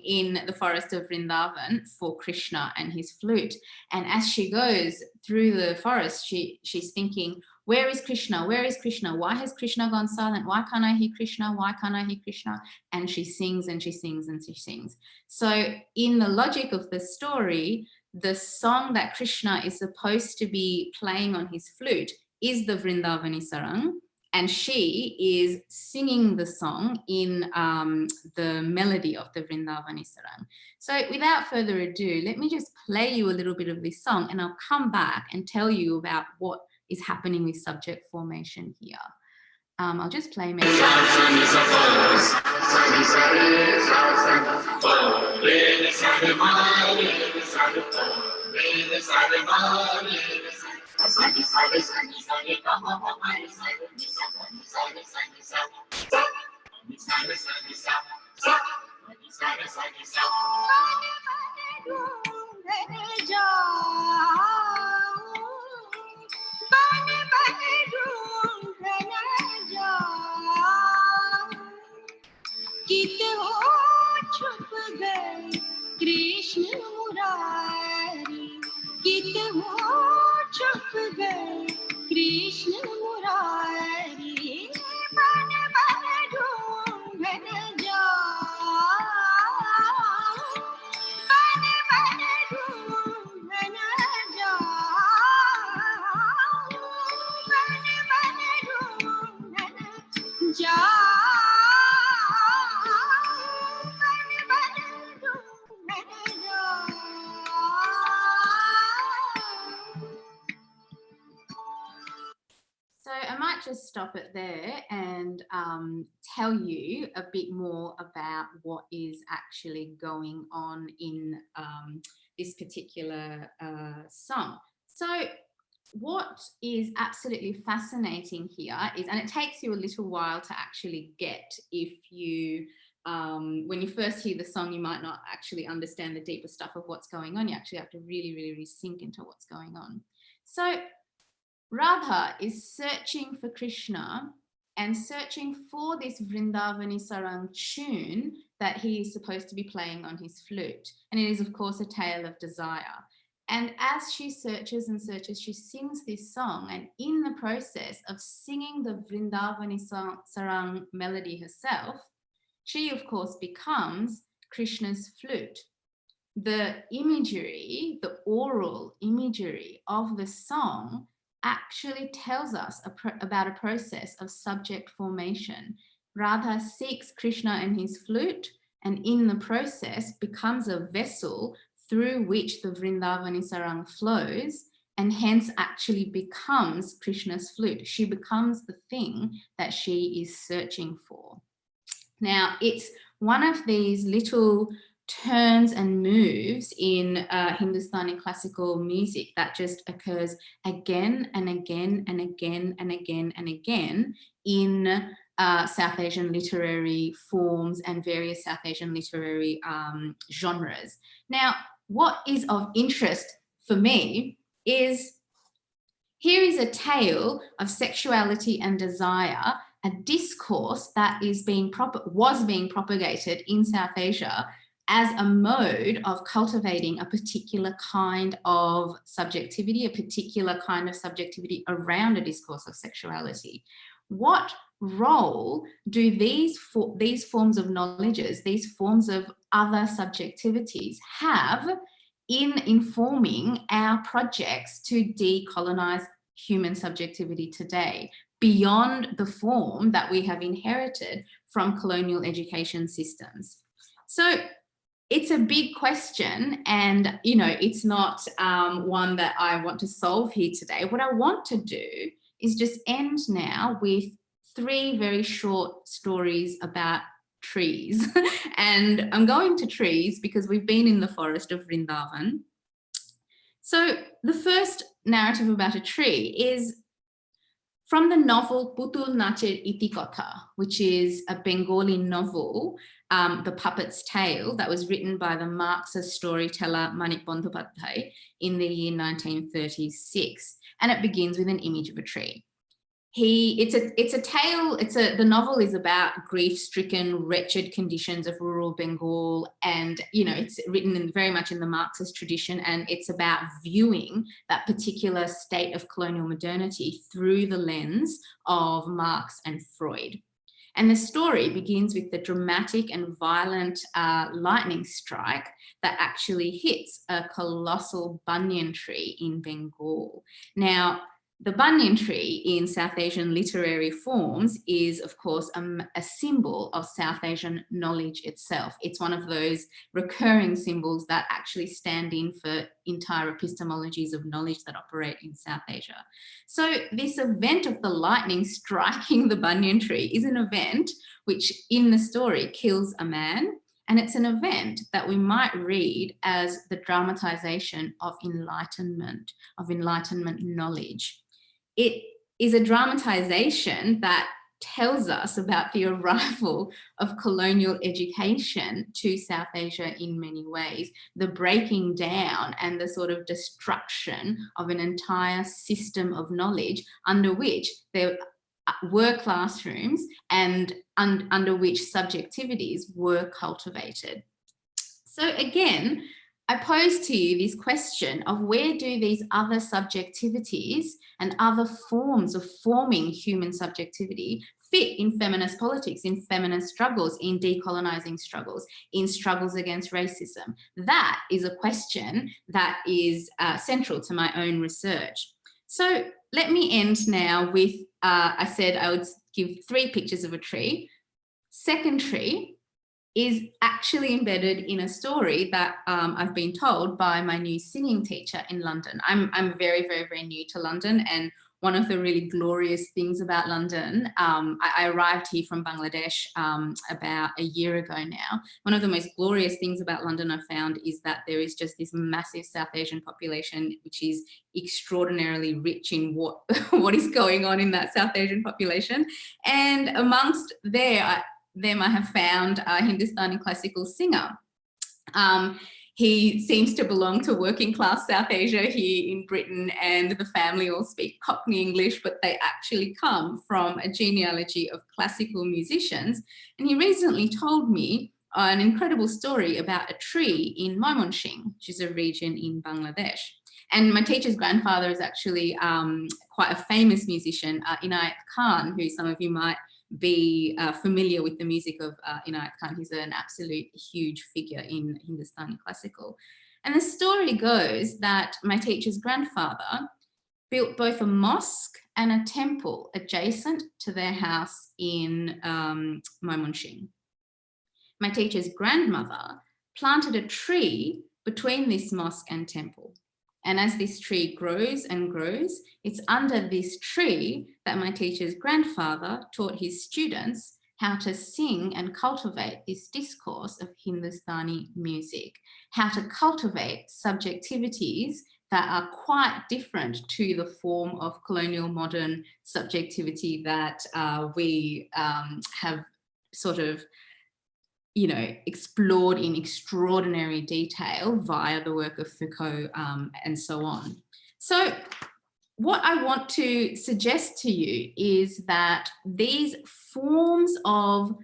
[SPEAKER 5] in the forest of Vrindavan for Krishna and his flute. And as she goes through the forest, she's thinking, where is Krishna? Where is Krishna? Why has Krishna gone silent? Why can't I hear Krishna? Why can't I hear Krishna? And she sings and she sings and she sings. So in the logic of the story, the song that Krishna is supposed to be playing on his flute is the Vrindavani Sarang. And she is singing the song in the melody of the Vrindavani Sarang. So without further ado, let me just play you a little bit of this song, and I'll come back and tell you about what is happening with subject formation here. I'll just play maybe.
[SPEAKER 6] Krishna Murari कित हो छुप गए कृष्ण मुरारी बन बन ढूंढन जाऊं बन बन ढूंढन जाऊं बन बन ढूंढन जाऊं
[SPEAKER 5] So I might just stop it there and tell you a bit more about what is actually going on in this particular song. So what is absolutely fascinating here is, and it takes you a little while to actually get, if you, when you first hear the song, you might not actually understand the deeper stuff of what's going on. You actually have to really sink into what's going on. So Radha is searching for Krishna and searching for this Vrindavani Sarang tune that he is supposed to be playing on his flute. And it is, of course, a tale of desire. And as she searches and searches, she sings this song. And in the process of singing the Vrindavani Sarang melody herself, she, of course, becomes Krishna's flute. The imagery, the oral imagery of the song actually tells us about a process of subject formation. Radha seeks Krishna and his flute, and in the process becomes a vessel through which the Vrindavani Sarang flows, and hence actually becomes Krishna's flute. She becomes the thing that she is searching for. Now, it's one of these little turns and moves in Hindustani classical music that just occurs again and again and again and again and again in South Asian literary forms and various South Asian literary genres. Now, what is of interest for me is, here is a tale of sexuality and desire, a discourse that was being propagated in South Asia as a mode of cultivating a particular kind of subjectivity, a particular kind of subjectivity around a discourse of sexuality. What role do these forms of knowledges, these forms of other subjectivities have in informing our projects to decolonize human subjectivity today, beyond the form that we have inherited from colonial education systems? So it's a big question, and it's not one that I want to solve here today. What I want to do is just end now with 3 very short stories about trees. And I'm going to trees because we've been in the forest of Vrindavan. So the first narrative about a tree is from the novel Putul Nacher Itikotha, which is a Bengali novel, The Puppet's Tale, that was written by the Marxist storyteller Manik Bandyopadhyay in the year 1936. And it begins with an image of a tree. The novel is about grief-stricken, wretched conditions of rural Bengal, and it's written very much in the Marxist tradition, and it's about viewing that particular state of colonial modernity through the lens of Marx and Freud. And the story begins with the dramatic and violent lightning strike that actually hits a colossal banyan tree in Bengal. Now, the banyan tree in South Asian literary forms is, of course, a symbol of South Asian knowledge itself. It's one of those recurring symbols that actually stand in for entire epistemologies of knowledge that operate in South Asia. So this event of the lightning striking the banyan tree is an event which in the story kills a man. And it's an event that we might read as the dramatization of enlightenment knowledge. It is a dramatization that tells us about the arrival of colonial education to South Asia in many ways, the breaking down and the sort of destruction of an entire system of knowledge under which there were classrooms and under which subjectivities were cultivated. So again, I pose to you this question of where do these other subjectivities and other forms of forming human subjectivity fit in feminist politics, in feminist struggles, in decolonizing struggles, in struggles against racism? That is a question that is central to my own research. So let me end now with, I said I would give 3 pictures of a tree. Second tree is actually embedded in a story that I've been told by my new singing teacher in London. I'm very, very, very new to London, and one of the really glorious things about London, I arrived here from Bangladesh about a year ago now. One of the most glorious things about London I've found is that there is just this massive South Asian population, which is extraordinarily rich in what is going on in that South Asian population. And amongst them I have found a Hindustani classical singer. He seems to belong to working class South Asia here in Britain, and the family all speak Cockney English, but they actually come from a genealogy of classical musicians. And he recently told me an incredible story about a tree in Mymensingh, which is a region in Bangladesh. And my teacher's grandfather is actually quite a famous musician, Afzal-Khan, who some of you might be familiar with the music of Afzal-Khan. He's an absolute huge figure in Hindustani classical. And the story goes that my teacher's grandfather built both a mosque and a temple adjacent to their house in Mymensingh. My teacher's grandmother planted a tree between this mosque and temple. And as this tree grows and grows, it's under this tree that my teacher's grandfather taught his students how to sing and cultivate this discourse of Hindustani music, how to cultivate subjectivities that are quite different to the form of colonial modern subjectivity that we have sort of explored in extraordinary detail via the work of Foucault and so on. So what I want to suggest to you is that these forms of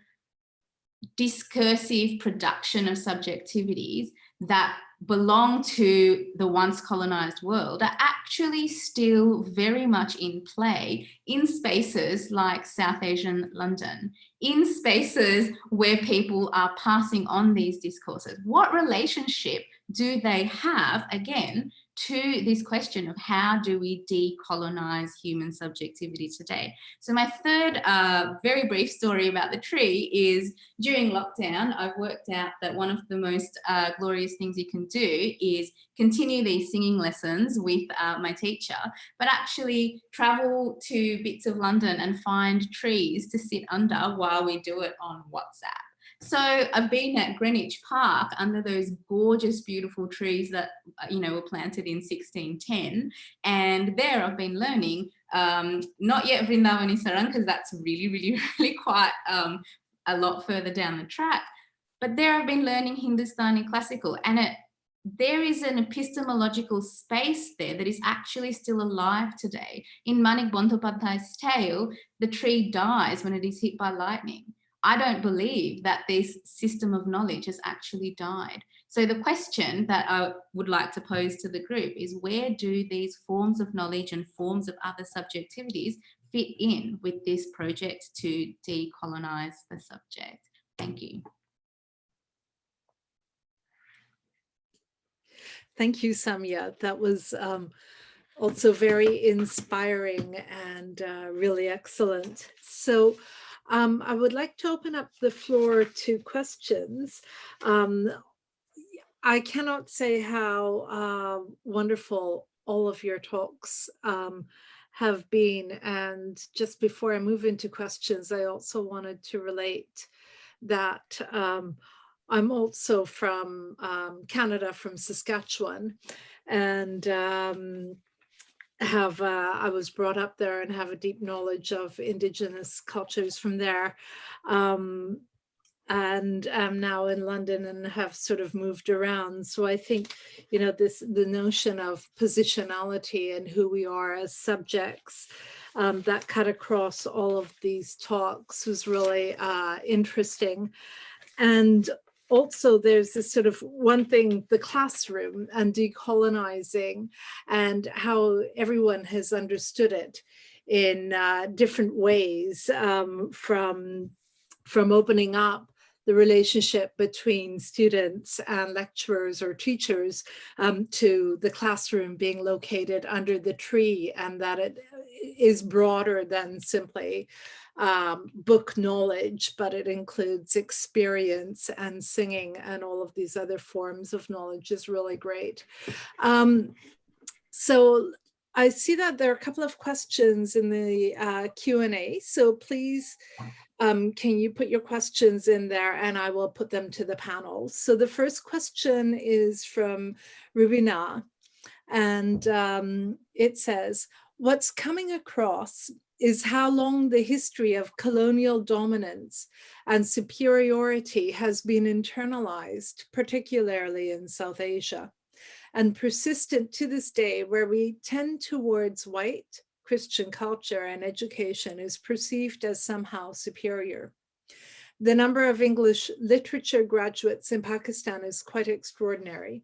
[SPEAKER 5] discursive production of subjectivities that belong to the once colonized world are actually still very much in play in spaces like South Asian London, in spaces where people are passing on these discourses. What relationship do they have, again, to this question of how do we decolonize human subjectivity today. So my third very brief story about the tree is during lockdown, I've worked out that one of the most glorious things you can do is continue these singing lessons with my teacher, but actually travel to bits of London and find trees to sit under while we do it on WhatsApp. So I've been at Greenwich Park under those gorgeous, beautiful trees that, were planted in 1610. And there I've been learning, not yet Vrindavani Sarang, because that's really, really, really quite a lot further down the track. But there I've been learning Hindustani classical, and there is an epistemological space there that is actually still alive today. In Manik Bandyopadhyay's tale, the tree dies when it is hit by lightning. I don't believe that this system of knowledge has actually died. So the question that I would like to pose to the group is, where do these forms of knowledge and forms of other subjectivities fit in with this project to decolonize the subject? Thank you.
[SPEAKER 1] Thank you, Samia. That was also very inspiring and really excellent. So I would like to open up the floor to questions. I cannot say how wonderful all of your talks have been. And just before I move into questions, I also wanted to relate that I'm also from Canada, from Saskatchewan, and I was brought up there and have a deep knowledge of Indigenous cultures from there, and I'm now in London and have sort of moved around. So I think, the notion of positionality and who we are as subjects that cut across all of these talks was really interesting. And also, there's this sort of one thing, the classroom and decolonizing, and how everyone has understood it in different ways, from opening up the relationship between students and lecturers or teachers, to the classroom being located under the tree, and that it is broader than simply book knowledge, but it includes experience and singing and all of these other forms of knowledge is really great. So I see that there are a couple of questions in the Q&A, so please can you put your questions in there and I will put them to the panel. So the first question is from Rubina, and it says, what's coming across is how long the history of colonial dominance and superiority has been internalized, particularly in South Asia, and persistent to this day, where we tend towards white Christian culture and education is perceived as somehow superior. The number of English literature graduates in Pakistan is quite extraordinary.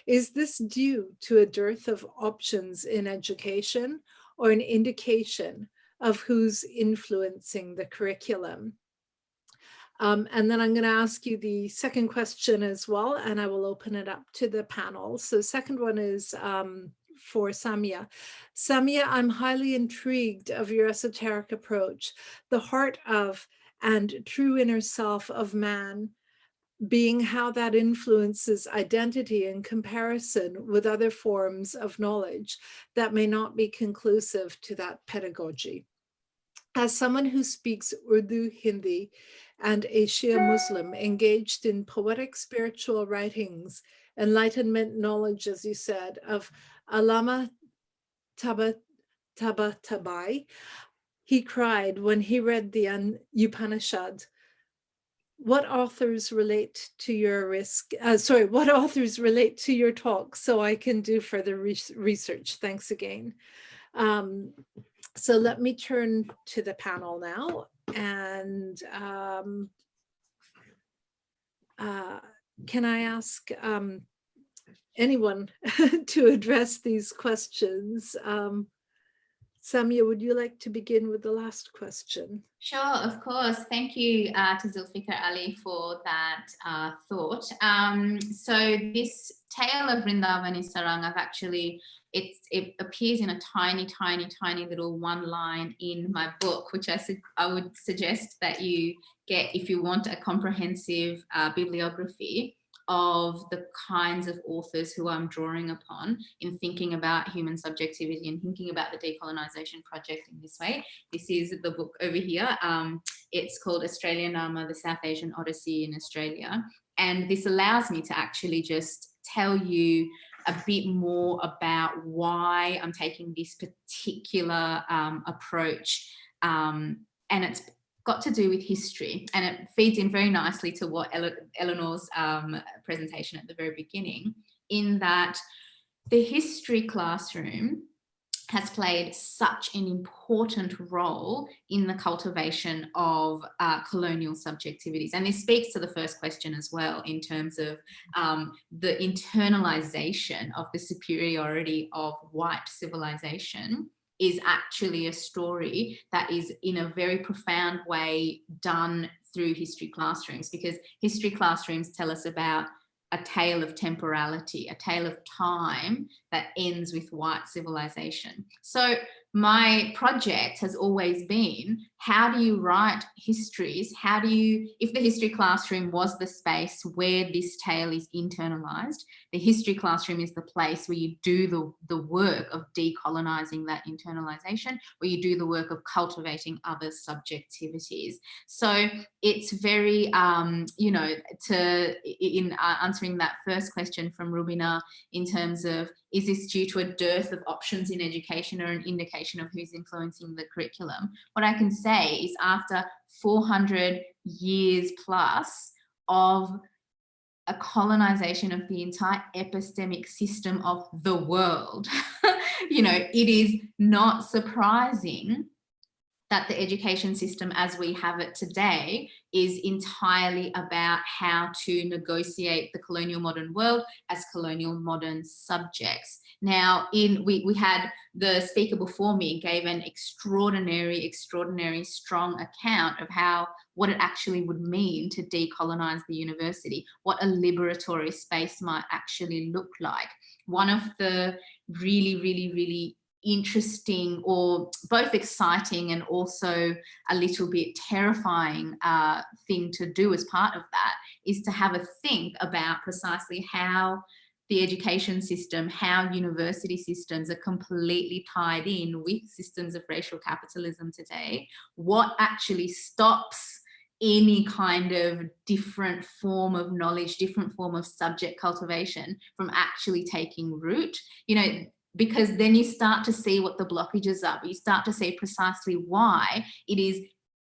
[SPEAKER 1] Is this due to a dearth of options in education, or an indication of who's influencing the curriculum? And then I'm going to ask you the second question as well, and I will open it up to the panel. So second one is for Samia. Samia, I'm highly intrigued of your esoteric approach, the heart of and true inner self of man, being how that influences identity in comparison with other forms of knowledge that may not be conclusive to that pedagogy. As someone who speaks Urdu, Hindi, and a Shia Muslim engaged in poetic spiritual writings, enlightenment knowledge, as you said, of Allama Tabatabai, he cried when he read the Upanishad, what authors relate to your what authors relate to your talk so I can do further research? Thanks again. So let me turn to the panel now, and can I ask anyone to address these questions? Samia, would you like to begin with the last question?
[SPEAKER 5] Sure, of course. Thank you to Zulfikar Ali for that thought. So this tale of Vrindavan is Sarang, I've actually, it appears in a tiny little one line in my book, which I would suggest that you get if you want a comprehensive bibliography of the kinds of authors who I'm drawing upon in thinking about human subjectivity and thinking about the decolonization project in this way. This is the book over here. It's called Australia Nama, the South Asian Odyssey in Australia. And this allows me to actually just tell you a bit more about why I'm taking this particular approach. And it's got to do with history, and it feeds in very nicely to what Eleanor's presentation at the very beginning, in that the history classroom has played such an important role in the cultivation of colonial subjectivities. And this speaks to the first question as well, in terms of the internalization of the superiority of white civilization is actually a story that is in a very profound way done through history classrooms, because history classrooms tell us about a tale of temporality, a tale of time that ends with white civilization. So my project has always been, how do you write histories? How do you, if the history classroom was the space where this tale is internalized, the history classroom is the place where you do the work of decolonizing that internalization, where you do the work of cultivating other subjectivities. So it's very, you know, in answering that first question from Rubina, in terms of, is this due to a dearth of options in education or an indication of who's influencing the curriculum? What I can say is, after 400 years plus of a colonization of the entire epistemic system of the world, you know, it is not surprising that the education system as we have it today is entirely about how to negotiate the colonial modern world as colonial modern subjects. Now, we had the speaker before me gave an extraordinary strong account of what it actually would mean to decolonize the university, what a liberatory space might actually look like. One of the really interesting, or both exciting and also a little bit terrifying thing to do as part of that, is to have a think about precisely how the education system, how university systems are completely tied in with systems of racial capitalism today. What actually stops any kind of different form of knowledge, different form of subject cultivation from actually taking root? You know, because then you start to see what the blockages are, but you start to see precisely why it is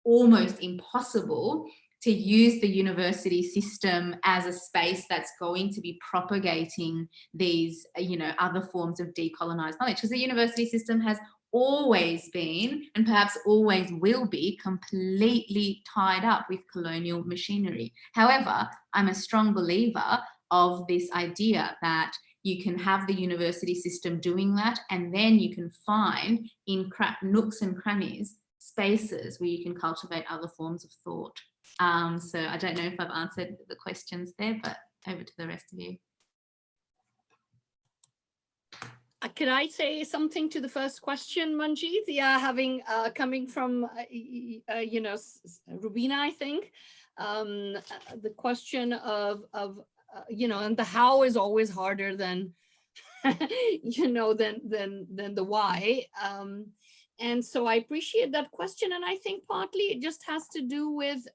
[SPEAKER 5] almost impossible to use the university system as a space that's going to be propagating these, you know, other forms of decolonized knowledge, because the university system has always been, and perhaps always will be, completely tied up with colonial machinery. However, I'm a strong believer of this idea that you can have the university system doing that, and then you can find in nooks and crannies spaces where you can cultivate other forms of thought. So I don't know if I've answered the questions there, but over to the rest of you.
[SPEAKER 3] Could I say something to the first question, Manjeet? Yeah, having coming from you know, Rubina, I think the question of you know, and the how is always harder than you know, than the why. And so I appreciate that question, and I think partly it just has to do with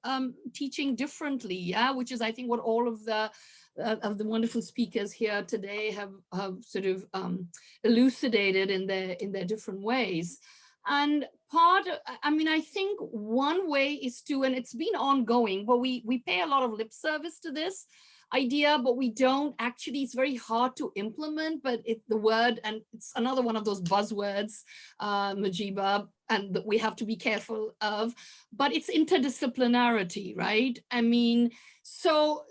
[SPEAKER 3] teaching differently, yeah, which is, I think, what all of the wonderful speakers here today have sort of elucidated in their different ways. And I mean, I think one way is to, and it's been ongoing, but we pay a lot of lip service to this idea, but we don't actually, it's very hard to implement, but the word, and it's another one of those buzzwords, Mjiba, and that we have to be careful of, but it's interdisciplinarity, right? I mean, so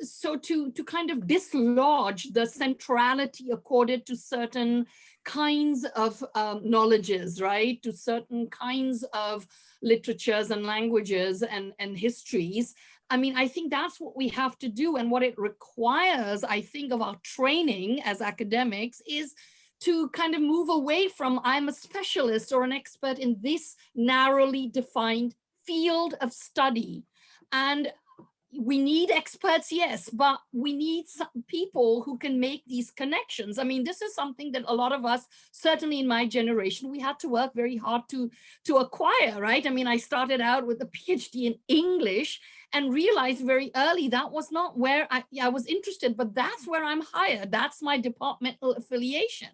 [SPEAKER 3] to kind of dislodge the centrality accorded to certain kinds of knowledges, right? To certain kinds of literatures and languages and histories. I mean, I think that's what we have to do. And what it requires, I think, of our training as academics is to kind of move away from I'm a specialist or an expert in this narrowly defined field of study. And we need experts, yes, but we need some people who can make these connections. I mean, this is something that a lot of us, certainly in my generation, we had to work very hard to acquire, right? I mean, I started out with a PhD in English and realized very early that was not where I was interested, but that's where I'm hired. That's my departmental affiliation.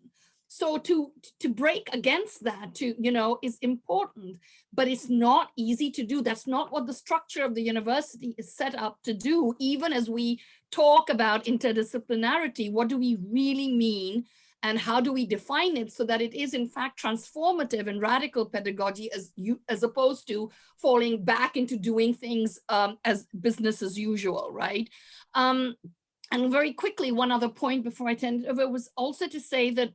[SPEAKER 3] So to break against that, is important, but it's not easy to do. That's not what the structure of the university is set up to do. Even as we talk about interdisciplinarity, what do we really mean? And how do we define it so that it is in fact transformative and radical pedagogy as opposed to falling back into doing things as business as usual, right? And very quickly, one other point before I turn it over was also to say that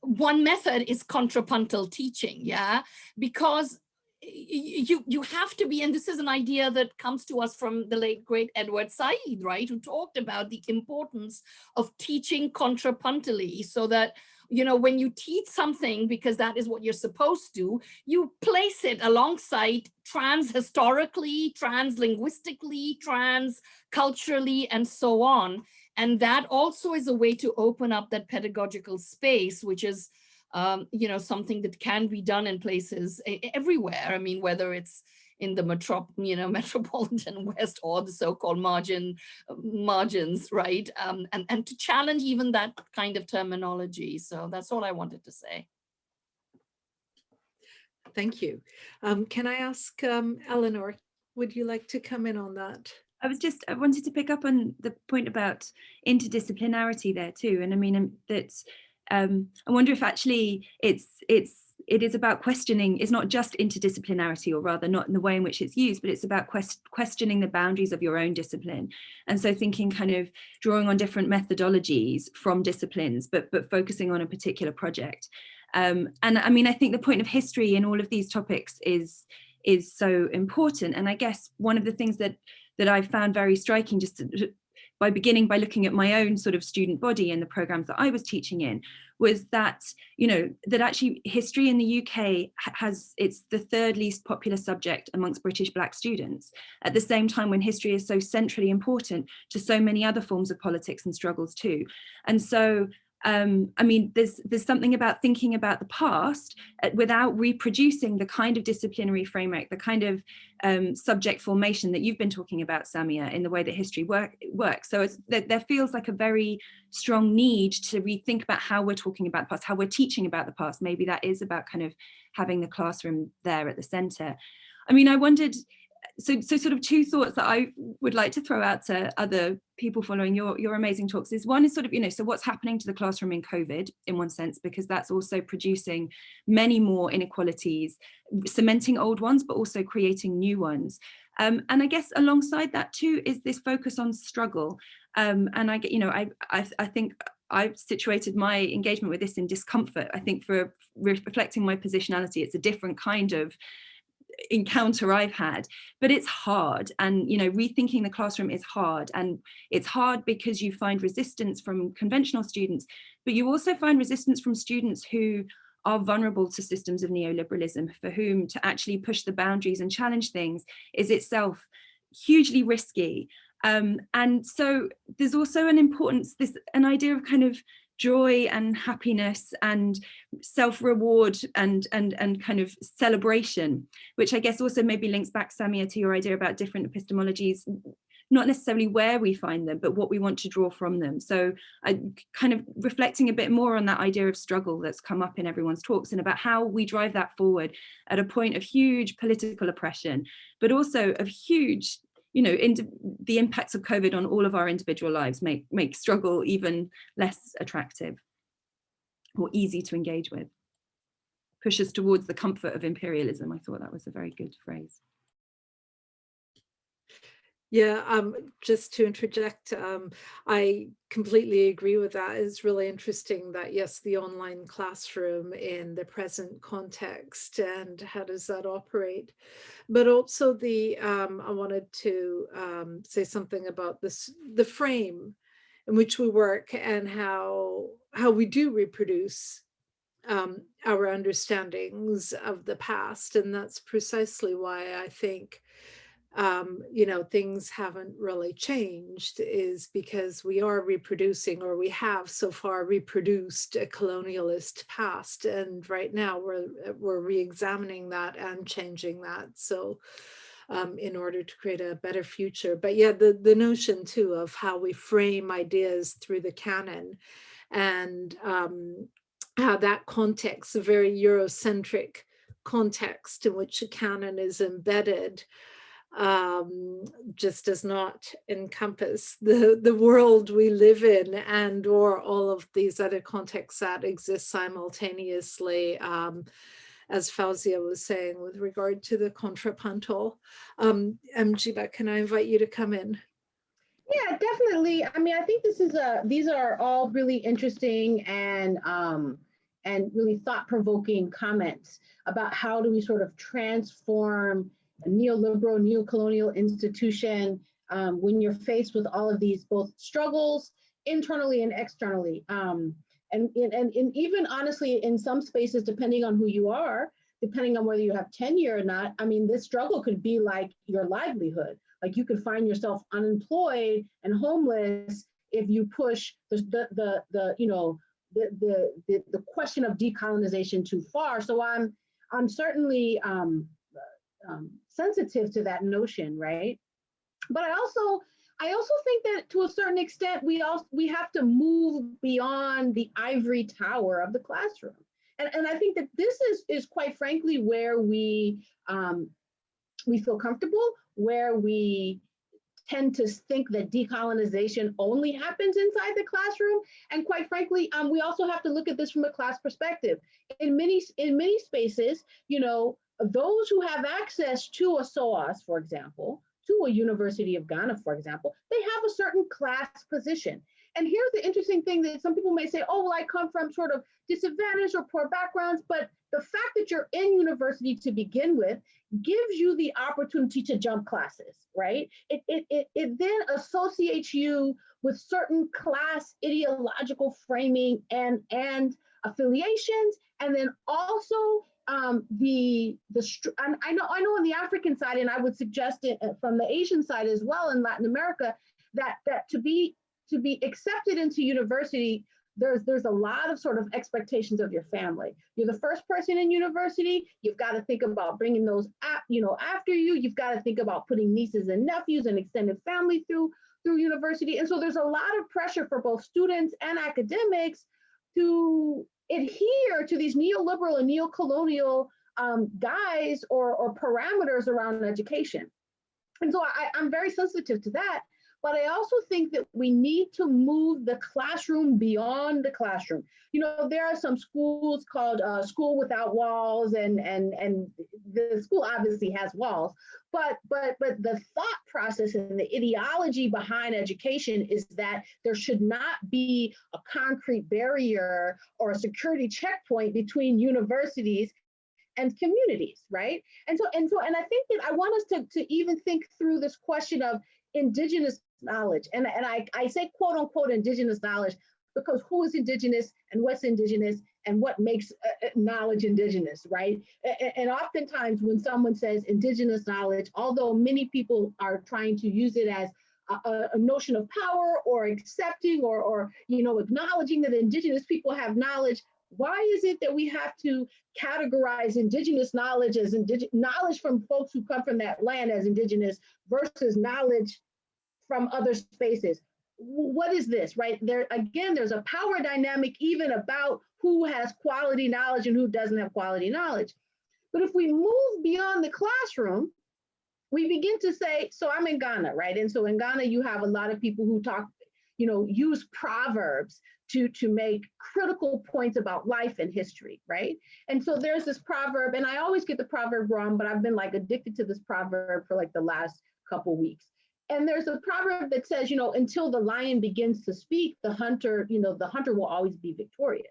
[SPEAKER 3] one method is contrapuntal teaching, yeah, because you have to be, and this is an idea that comes to us from the late great Edward Said, right, who talked about the importance of teaching contrapuntally, so that when you teach something, because that is what you're supposed to, you place it alongside trans-historically, trans-linguistically, trans-culturally, and so on. And that also is a way to open up that pedagogical space, which is something that can be done in places everywhere. I mean, whether it's in the metropolitan West or the so-called margins, right? And to challenge even that kind of terminology. So that's all I wanted to say.
[SPEAKER 1] Thank you. Can I ask Eleanor, would you like to come in on that?
[SPEAKER 2] I wanted to pick up on the point about interdisciplinarity there too. And I mean, I wonder if actually it is about questioning. It's not just interdisciplinarity, or rather not in the way in which it's used, but it's about questioning the boundaries of your own discipline. And so thinking, kind of drawing on different methodologies from disciplines, but focusing on a particular project. And I mean, I think the point of history in all of these topics is so important. And I guess one of the things that I found very striking, just by beginning by looking at my own sort of student body and the programs that I was teaching in, was that, that actually history in the UK it's the third least popular subject amongst British Black students, at the same time when history is so centrally important to so many other forms of politics and struggles too. And so I mean, there's something about thinking about the past without reproducing the kind of disciplinary framework, the kind of subject formation that you've been talking about, Samia, in the way that history works. So there feels like a very strong need to rethink about how we're talking about the past, how we're teaching about the past. Maybe that is about kind of having the classroom there at the center. I mean, I wondered, so sort of two thoughts that I would like to throw out to other people following your amazing talks is, one is sort of, so what's happening to the classroom in COVID in one sense, because that's also producing many more inequalities, cementing old ones, but also creating new ones. And I guess alongside that too is this focus on struggle. And I think I've situated my engagement with this in discomfort. I think for reflecting my positionality, it's a different kind of encounter I've had, but it's hard. And rethinking the classroom is hard, and it's hard because you find resistance from conventional students, but you also find resistance from students who are vulnerable to systems of neoliberalism, for whom to actually push the boundaries and challenge things is itself hugely risky. And so there's also an idea of kind of joy and happiness and self-reward and kind of celebration, which I guess also maybe links back, Samia, to your idea about different epistemologies, not necessarily where we find them, but what we want to draw from them. So I kind of reflecting a bit more on that idea of struggle that's come up in everyone's talks, and about how we drive that forward at a point of huge political oppression, but also of huge, the impacts of COVID on all of our individual lives make struggle even less attractive or easy to engage with. Push us towards the comfort of imperialism. I thought that was a very good phrase.
[SPEAKER 1] Yeah, just to interject, I completely agree with that. It's really interesting that, yes, the online classroom in the present context and how does that operate? But also I wanted to say something about this, the frame in which we work and how we do reproduce our understandings of the past. And that's precisely why I think things haven't really changed, is because we are reproducing, or we have so far reproduced, a colonialist past. And right now we're re-examining that and changing that. So in order to create a better future. But yeah, the notion too of how we frame ideas through the canon, and how that context, a very Eurocentric context in which a canon is embedded, just does not encompass the world we live in, and or all of these other contexts that exist simultaneously, as Fawzia was saying with regard to the contrapuntal. Mjiba, can I invite you to come in?
[SPEAKER 4] Yeah, definitely. I mean, I think these are all really interesting and really thought-provoking comments about how do we sort of transform a neoliberal, neocolonial institution when you're faced with all of these both struggles internally and externally. And even honestly, in some spaces, depending on who you are, depending on whether you have tenure or not, I mean, this struggle could be like your livelihood. Like you could find yourself unemployed and homeless if you push the question of decolonization too far. So I'm certainly sensitive to that notion, right? But I also think that to a certain extent we have to move beyond the ivory tower of the classroom, and I think that this is quite frankly where we feel comfortable, where we tend to think that decolonization only happens inside the classroom. And quite frankly, we also have to look at this from a class perspective. In many spaces, those who have access to a SOAS, for example, to a University of Ghana, for example, they have a certain class position. And here's the interesting thing that some people may say, oh, well, I come from sort of disadvantaged or poor backgrounds, but the fact that you're in university to begin with gives you the opportunity to jump classes, right? It then associates you with certain class ideological framing and affiliations, and then also I know on the African side, and I would suggest it from the Asian side as well in Latin America, that to be accepted into university, there's a lot of sort of expectations of your family. You're the first person in university. You've got to think about bringing those after you. You've got to think about putting nieces and nephews and extended family through university. And so there's a lot of pressure for both students and academics to adhere to these neoliberal and neocolonial guise or parameters around education. And so I'm very sensitive to that. But I also think that we need to move the classroom beyond the classroom. There are some schools called School Without Walls, and the school obviously has walls, but the thought process and the ideology behind education is that there should not be a concrete barrier or a security checkpoint between universities and communities, right? And I think that I want us to even think through this question of indigenous knowledge. And I say quote unquote indigenous knowledge because who is indigenous and what's indigenous and what makes knowledge indigenous, right? And oftentimes when someone says indigenous knowledge, although many people are trying to use it as a notion of power or accepting or acknowledging that indigenous people have knowledge, why is it that we have to categorize indigenous knowledge as knowledge from folks who come from that land as indigenous versus knowledge from other spaces? What is this, right? There's a power dynamic even about who has quality knowledge and who doesn't have quality knowledge. But if we move beyond the classroom, we begin to say, so I'm in Ghana, right? And so in Ghana, you have a lot of people who use proverbs to make critical points about life and history, right? And so there's this proverb, and I always get the proverb wrong, but I've been like addicted to this proverb for like the last couple weeks. And there's a proverb that says, until the lion begins to speak, the hunter will always be victorious.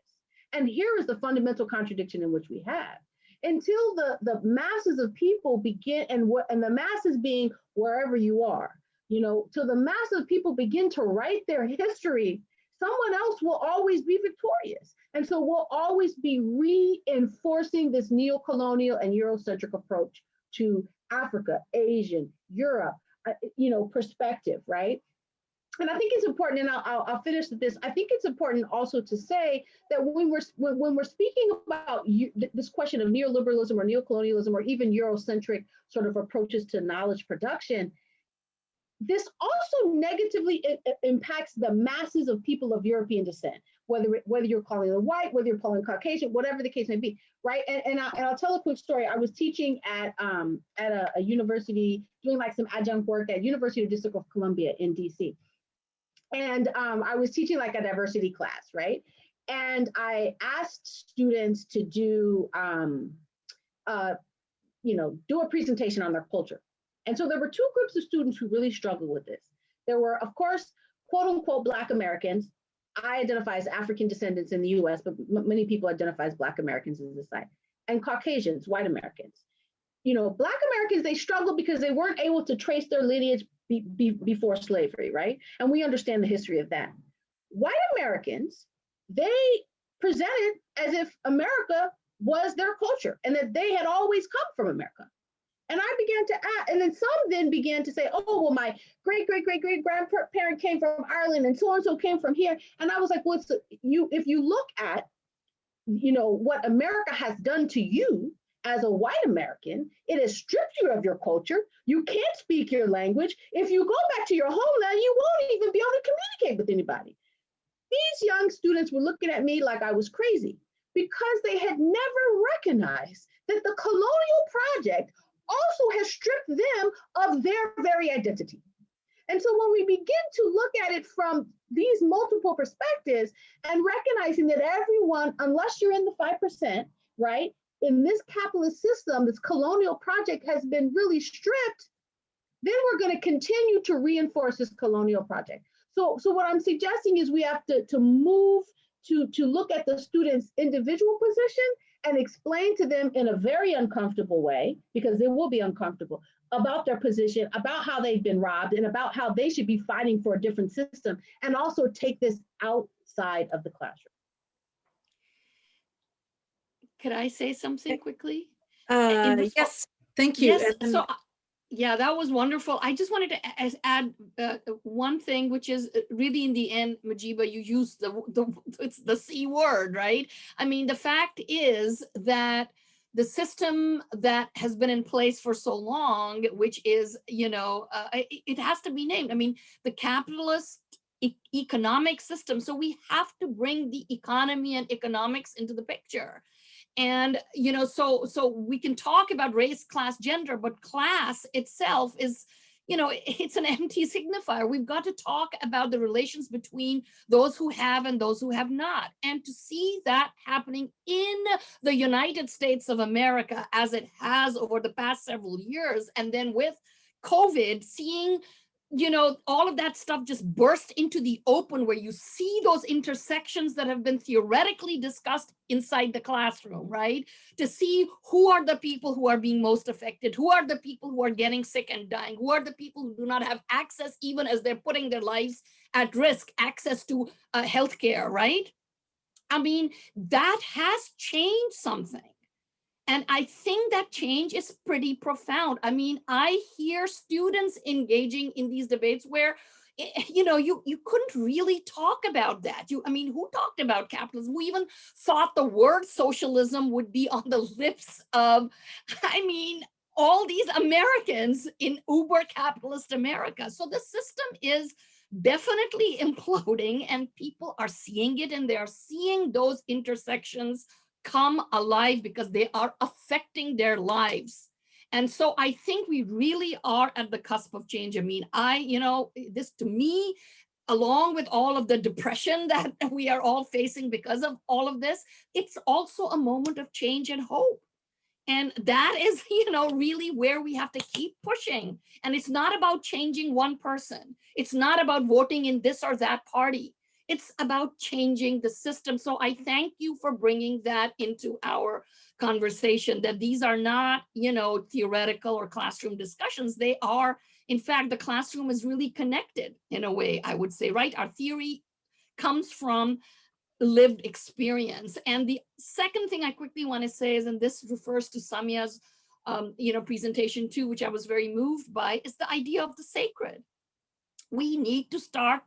[SPEAKER 4] And here is the fundamental contradiction in which we have. Until the masses of people begin, and the masses being wherever you are, till the masses of people begin to write their history, someone else will always be victorious. And so we'll always be reinforcing this neo-colonial and Eurocentric approach to Africa, Asian, Europe, perspective, right? And I think it's important, and I'll finish with this. I think it's important also to say that when we're speaking about this question of neoliberalism or neocolonialism or even Eurocentric sort of approaches to knowledge production, this also negatively impacts the masses of people of European descent, whether you're calling them white, whether you're calling Caucasian, whatever the case may be, right? And I'll tell a quick story. I was teaching at a university, doing like some adjunct work at University of District of Columbia in DC. And I was teaching like a diversity class, right? And I asked students to do a presentation on their culture. And so there were two groups of students who really struggled with this. There were, of course, quote unquote, Black Americans. I identify as African descendants in the US, but many people identify as Black Americans in this side. And Caucasians, white Americans. Black Americans, they struggled because they weren't able to trace their lineage before slavery, right? And we understand the history of that. White Americans, they presented as if America was their culture and that they had always come from America. And I began to ask, and then some then began to say, oh, well, my great-great-great-great-grandparent came from Ireland and so came from here. And I was like, well, if you look at, what America has done to you as a white American, it has stripped you of your culture. You can't speak your language. If you go back to your homeland, you won't even be able to communicate with anybody. These young students were looking at me like I was crazy because they had never recognized that the colonial project also has stripped them of their very identity. And so when we begin to look at it from these multiple perspectives and recognizing that everyone, unless you're in the 5%, right, in this capitalist system, this colonial project has been really stripped, then we're going to continue to reinforce this colonial project. So what I'm suggesting is we have to move to look at the students' individual position and explain to them in a very uncomfortable way, because they will be uncomfortable, about their position, about how they've been robbed, and about how they should be fighting for a different system, and also take this outside of the classroom.
[SPEAKER 3] Could I say something quickly?
[SPEAKER 1] Yes, thank you.
[SPEAKER 3] Yes, so yeah, that was wonderful. I just wanted to add one thing, which is really in the end, Mjiba, you used it's the C word, right? I mean, the fact is that the system that has been in place for so long, which is, it has to be named. I mean, the capitalist economic system. So we have to bring the economy and economics into the picture. And, so we can talk about race, class, gender, but class itself is, it's an empty signifier. We've got to talk about the relations between those who have and those who have not. And to see that happening in the United States of America, as it has over the past several years, and then with COVID, seeing all of that stuff just burst into the open, where you see those intersections that have been theoretically discussed inside the classroom, right? To see who are the people who are being most affected, who are the people who are getting sick and dying, who are the people who do not have access, even as they're putting their lives at risk, access to healthcare, right? I mean, that has changed something. And I think that change is pretty profound. I mean, I hear students engaging in these debates where, you couldn't really talk about that. Who talked about capitalism? Who even thought the word socialism would be on the lips of, all these Americans in uber capitalist America. So the system is definitely imploding, and people are seeing it, and they're seeing those intersections come alive because they are affecting their lives. And so I think we really are at the cusp of change. This to me, along with all of the depression that we are all facing because of all of this, it's also a moment of change and hope. And that is, you know, really where we have to keep pushing. And it's not about changing one person. It's not about voting in this or that party. It's about changing the system. So I thank you for bringing that into our conversation, that these are not, you know, theoretical or classroom discussions. They are, in fact, the classroom is really connected in a way, I would say, right? Our theory comes from lived experience. And the second thing I quickly want to say is, and this refers to Samia's you know, presentation too, which I was very moved by, is the idea of the sacred. We need to start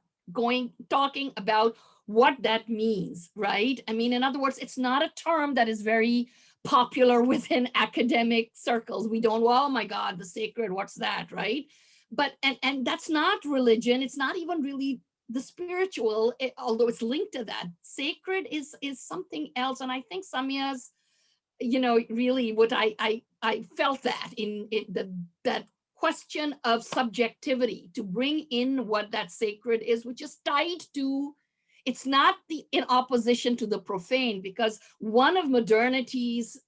[SPEAKER 3] talking about what that means, right? I mean, in other words, it's not a term that is very popular within academic circles. We don't, well, oh my God, the sacred, what's that, right? But, and that's not religion. It's not even really the spiritual, although it's linked to that. Sacred is something else. And I think Samia's, you know, really what I felt that in that question of subjectivity, to bring in what that sacred is, which is tied to, it's not in opposition to the profane, because one of modernity's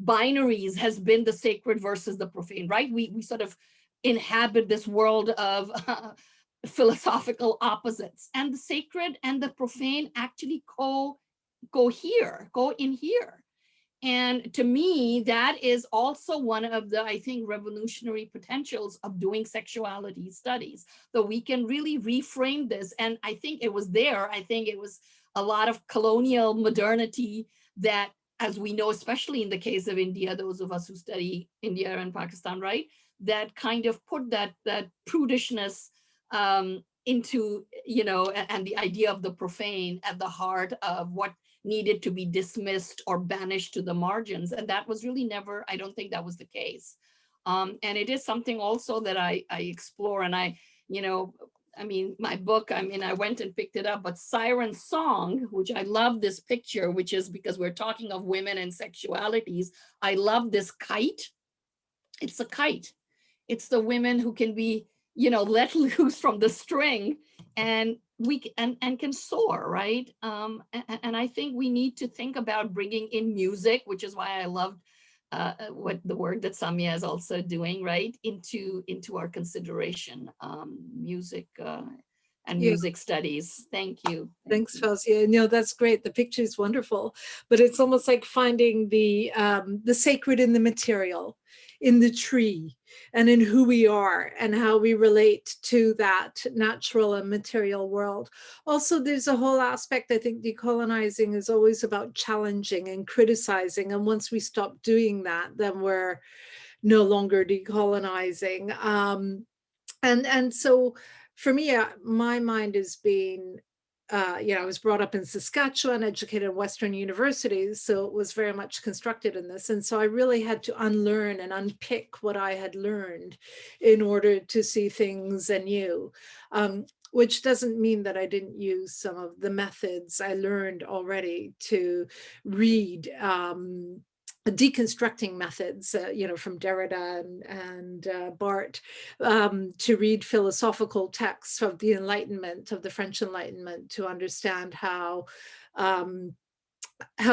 [SPEAKER 3] binaries has been the sacred versus the profane, right? We sort of inhabit this world of philosophical opposites, and the sacred and the profane actually go in here. And to me, that is also one of the, I think, revolutionary potentials of doing sexuality studies. So we can really reframe this. And I think it was there. I think it was a lot of colonial modernity that, as we know, especially in the case of India, those of us who study India and Pakistan, right, that kind of put that prudishness into, you know, and the idea of the profane at the heart of what needed to be dismissed or banished to the margins. And that was really never, I don't think that was the case. And it is something also that I explore. And I, you know, I mean, my book, I mean, I went and picked it up, but Siren Song, which I love this picture, which is because we're talking of women and sexualities. I love this kite. It's a kite. It's the women who can be, you know, let loose from the string and and can soar, right? And I think we need to think about bringing in music, which is why I loved what the work that Samia is also doing, right, into our consideration, music and music studies. Thank you.
[SPEAKER 1] Thanks, Fawzia. No, that's great. The picture is wonderful, but it's almost like finding the sacred in the material, in the tree, and in who we are and how we relate to that natural and material world. Also, there's a whole aspect, I think decolonizing is always about challenging and criticizing. And once we stop doing that, then we're no longer decolonizing. And so for me, my mind has been, you know, I was brought up in Saskatchewan, educated in Western universities, so it was very much constructed in this. And so I really had to unlearn and unpick what I had learned in order to see things anew, which doesn't mean that I didn't use some of the methods I learned already to read deconstructing methods, you know, from Derrida and Barthes, to read philosophical texts of the Enlightenment, of the French Enlightenment, to understand how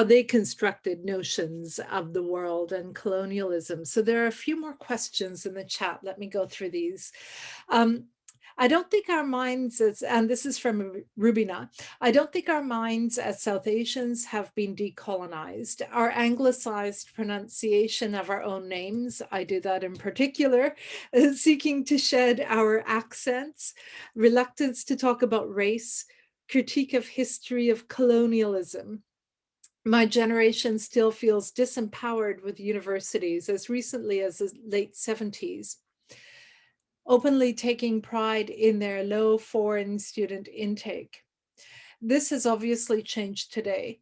[SPEAKER 1] they constructed notions of the world and colonialism. So there are a few more questions in the chat. Let me go through these. I don't think our minds, and this is from Rubina, I don't think our minds as South Asians have been decolonized. Our anglicized pronunciation of our own names, I do that in particular, seeking to shed our accents, reluctance to talk about race, critique of history of colonialism. My generation still feels disempowered with universities as recently as the late 70s. Openly taking pride in their low foreign student intake. This has obviously changed today.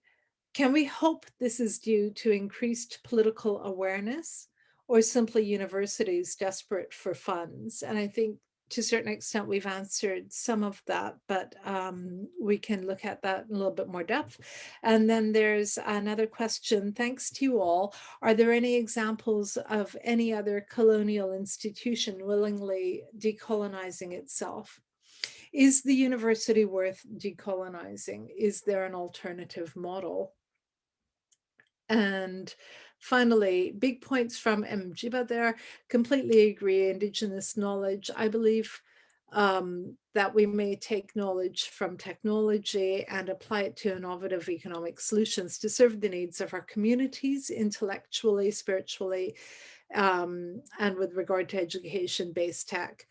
[SPEAKER 1] Can we hope this is due to increased political awareness or simply universities desperate for funds? And I think to a certain extent we've answered some of that, but we can look at that in a little bit more depth. And then there's another question. Thanks to you all. Are there any examples of any other colonial institution willingly decolonizing itself? Is the university worth decolonizing? Is there an alternative model? And finally, big points from Mjiba there. Completely agree. Indigenous knowledge. I believe that we may take knowledge from technology and apply it to innovative economic solutions to serve the needs of our communities intellectually, spiritually, and with regard to education-based tech.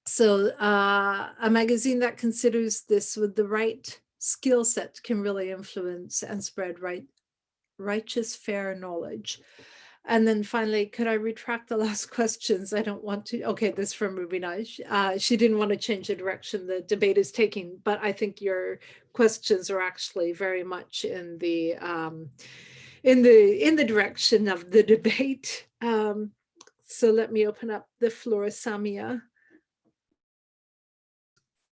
[SPEAKER 1] So a magazine that considers this with the right skill set can really influence and spread righteous, fair knowledge. And then finally, could I retract the last questions? I don't want to. Okay, this from Rubina. She didn't want to change the direction the debate is taking, but I think your questions are actually very much in the direction of the debate. So let me open up the floor, Samia.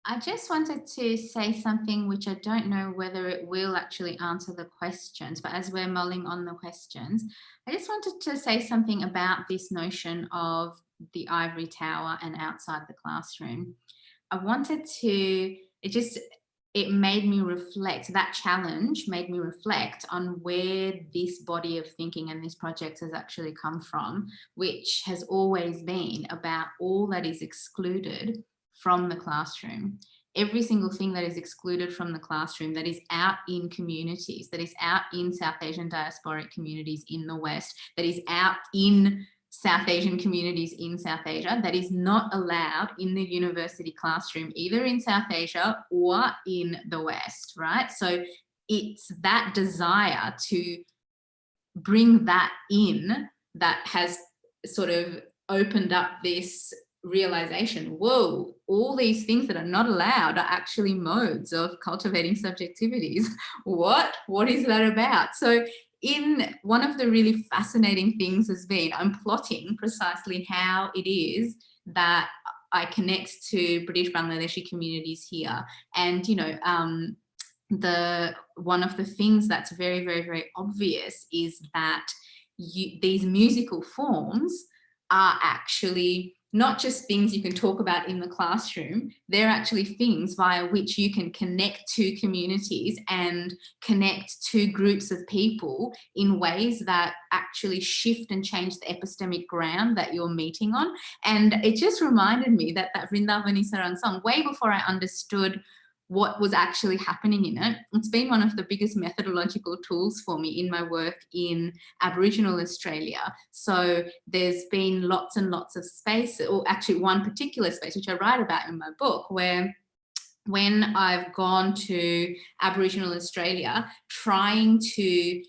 [SPEAKER 5] I just wanted to say something which I don't know whether it will actually answer the questions, but as we're mulling on the questions, I just wanted to say something about this notion of the ivory tower and outside the classroom. I wanted to, it made me reflect, that challenge made me reflect on where this body of thinking and this project has actually come from, which has always been about all that is excluded from the classroom. Every single thing that is excluded from the classroom, that is out in communities, that is out in South Asian diasporic communities in the West, that is out in South Asian communities in South Asia, that is not allowed in the university classroom, either in South Asia or in the West, right? So it's that desire to bring that in that has sort of opened up this realization, whoa, all these things that are not allowed are actually modes of cultivating subjectivities. What is that about? So in one of the really fascinating things has been, I'm plotting precisely how it is that I connect to British Bangladeshi communities here. And, you know, one of the things that's very, very, very obvious is that these musical forms are actually not just things you can talk about in the classroom, they're actually things via which you can connect to communities and connect to groups of people in ways that actually shift and change the epistemic ground that you're meeting on. And it just reminded me that Vrindavani Sarang song, way before I understood what was actually happening in it, it's been one of the biggest methodological tools for me in my work in Aboriginal Australia. So there's been lots and lots of space, or actually one particular space, which I write about in my book, where when I've gone to Aboriginal Australia, trying to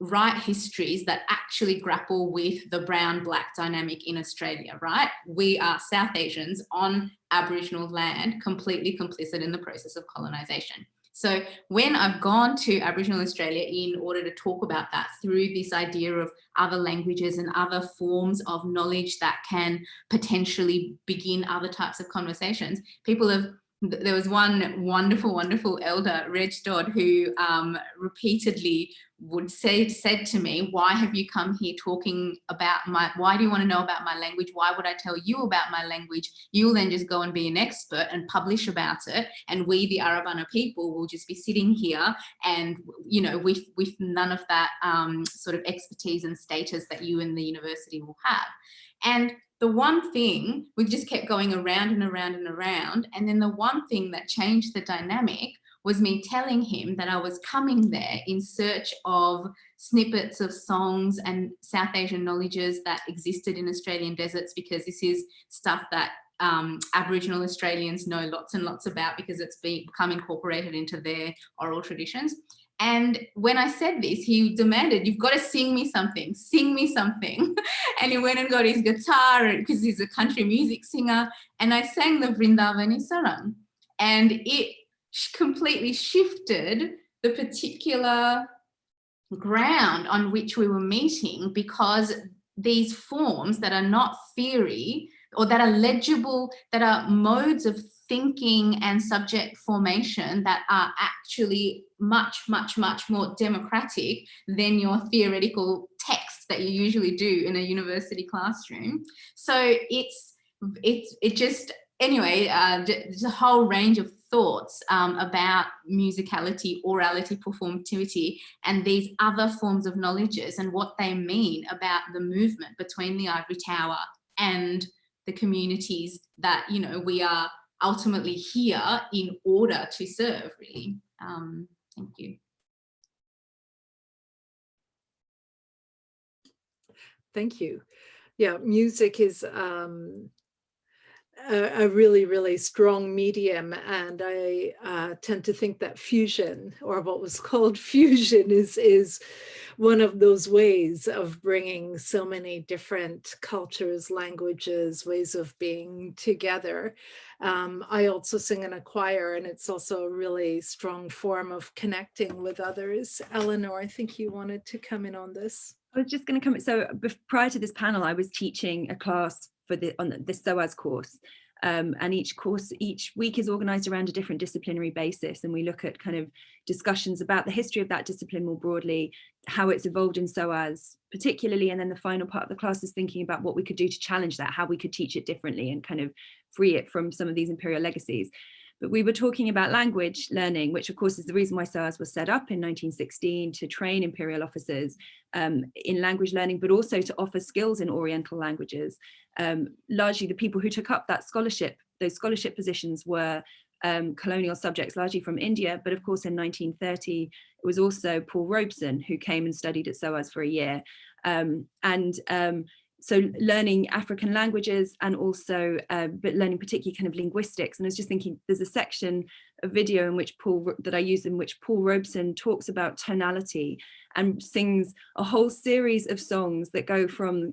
[SPEAKER 5] write histories that actually grapple with the brown-black dynamic in Australia, right? We are South Asians on Aboriginal land, completely complicit in the process of colonisation. So when I've gone to Aboriginal Australia in order to talk about that through this idea of other languages and other forms of knowledge that can potentially begin other types of conversations, people have, there was one wonderful, wonderful elder, Reg Dodd, who repeatedly said to me, why have you come here talking about why do you want to know about my language? Why would I tell you about my language? You'll then just go and be an expert and publish about it. And we, the Arabana people, will just be sitting here and, you know, with none of that sort of expertise and status that you in the university will have. And the one thing, we just kept going around and around and around. And then the one thing that changed the dynamic was me telling him that I was coming there in search of snippets of songs and South Asian knowledges that existed in Australian deserts, because this is stuff that Aboriginal Australians know lots and lots about because it's become incorporated into their oral traditions. And when I said this, he demanded, you've got to sing me something, sing me something. And he went and got his guitar because he's a country music singer. And I sang the Vrindavani Sarang. And it completely shifted the particular ground on which we were meeting, because these forms that are not theory or that are legible, that are modes of thinking and subject formation that are actually much, much, much more democratic than your theoretical text that you usually do in a university classroom. So it just, anyway, there's a whole range of thoughts about musicality, orality, performativity, and these other forms of knowledges and what they mean about the movement between the ivory tower and the communities that, you know, we are ultimately here in order to serve, really. Thank you.
[SPEAKER 1] Thank you. Yeah, music is a really, really strong medium, and I tend to think that fusion, or what was called fusion, is one of those ways of bringing so many different cultures, languages, ways of being together. I also sing in a choir, and it's also a really strong form of connecting with others. Eleanor, I think you wanted to come in on this.
[SPEAKER 2] I was just going to come. So prior to this panel, I was teaching a class for on the SOAS course. And each week is organized around a different disciplinary basis. And we look at kind of discussions about the history of that discipline more broadly, how it's evolved in SOAS particularly. And then the final part of the class is thinking about what we could do to challenge that, how we could teach it differently and kind of free it from some of these imperial legacies. But we were talking about language learning, which of course is the reason why SOAS was set up in 1916, to train imperial officers in language learning, but also to offer skills in Oriental languages. Largely the people who took up that scholarship, those scholarship positions, were colonial subjects, largely from India. But of course in 1930, it was also Paul Robeson who came and studied at SOAS for a year. So learning African languages, and also but learning particularly kind of linguistics. And I was just thinking, there's a section, a video in which that I use, in which Paul Robeson talks about tonality and sings a whole series of songs that go from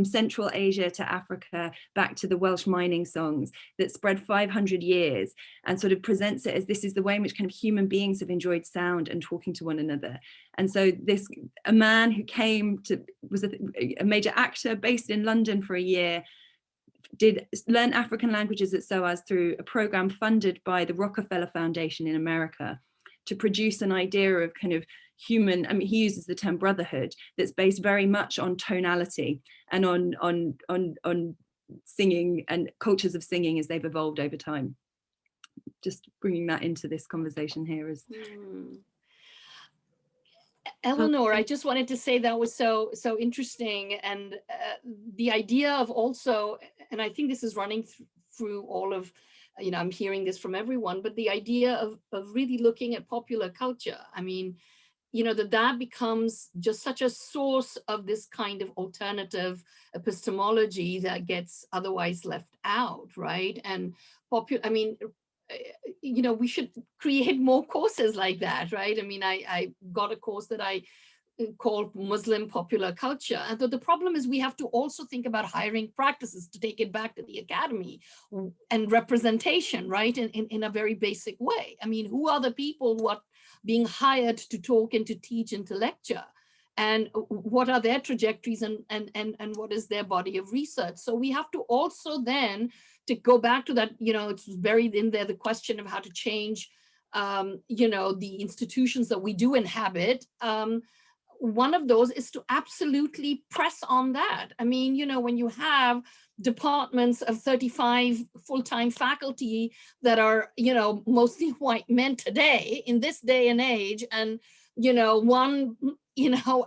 [SPEAKER 2] Central Asia to Africa, back to the Welsh mining songs that spread 500 years, and sort of presents it as this is the way in which kind of human beings have enjoyed sound and talking to one another. And so a man who was a major actor based in London for a year, did learn African languages at SOAS through a program funded by the Rockefeller Foundation in America to produce an idea of kind of human, I mean, he uses the term brotherhood, that's based very much on tonality and on singing and cultures of singing as they've evolved over time. Just bringing that into this conversation here is.
[SPEAKER 3] Eleanor, I just wanted to say that was so interesting, and the idea of also, and I think this is running through all of, I'm hearing this from everyone, but the idea of really looking at popular culture. I mean, that becomes just such a source of this kind of alternative epistemology that gets otherwise left out, right? And we should create more courses like that, right? I mean, I got a course that I called Muslim Popular Culture. And the problem is we have to also think about hiring practices to take it back to the academy, and representation, right? In a very basic way. I mean, who are the people who are being hired to talk and to teach and to lecture? And what are their trajectories, and what is their body of research? So we have to also then, to go back to that, it's buried in there, the question of how to change, the institutions that we do inhabit. One of those is to absolutely press on that. I mean, when you have departments of 35 full-time faculty that are, mostly white men today, in this day and age, and, one,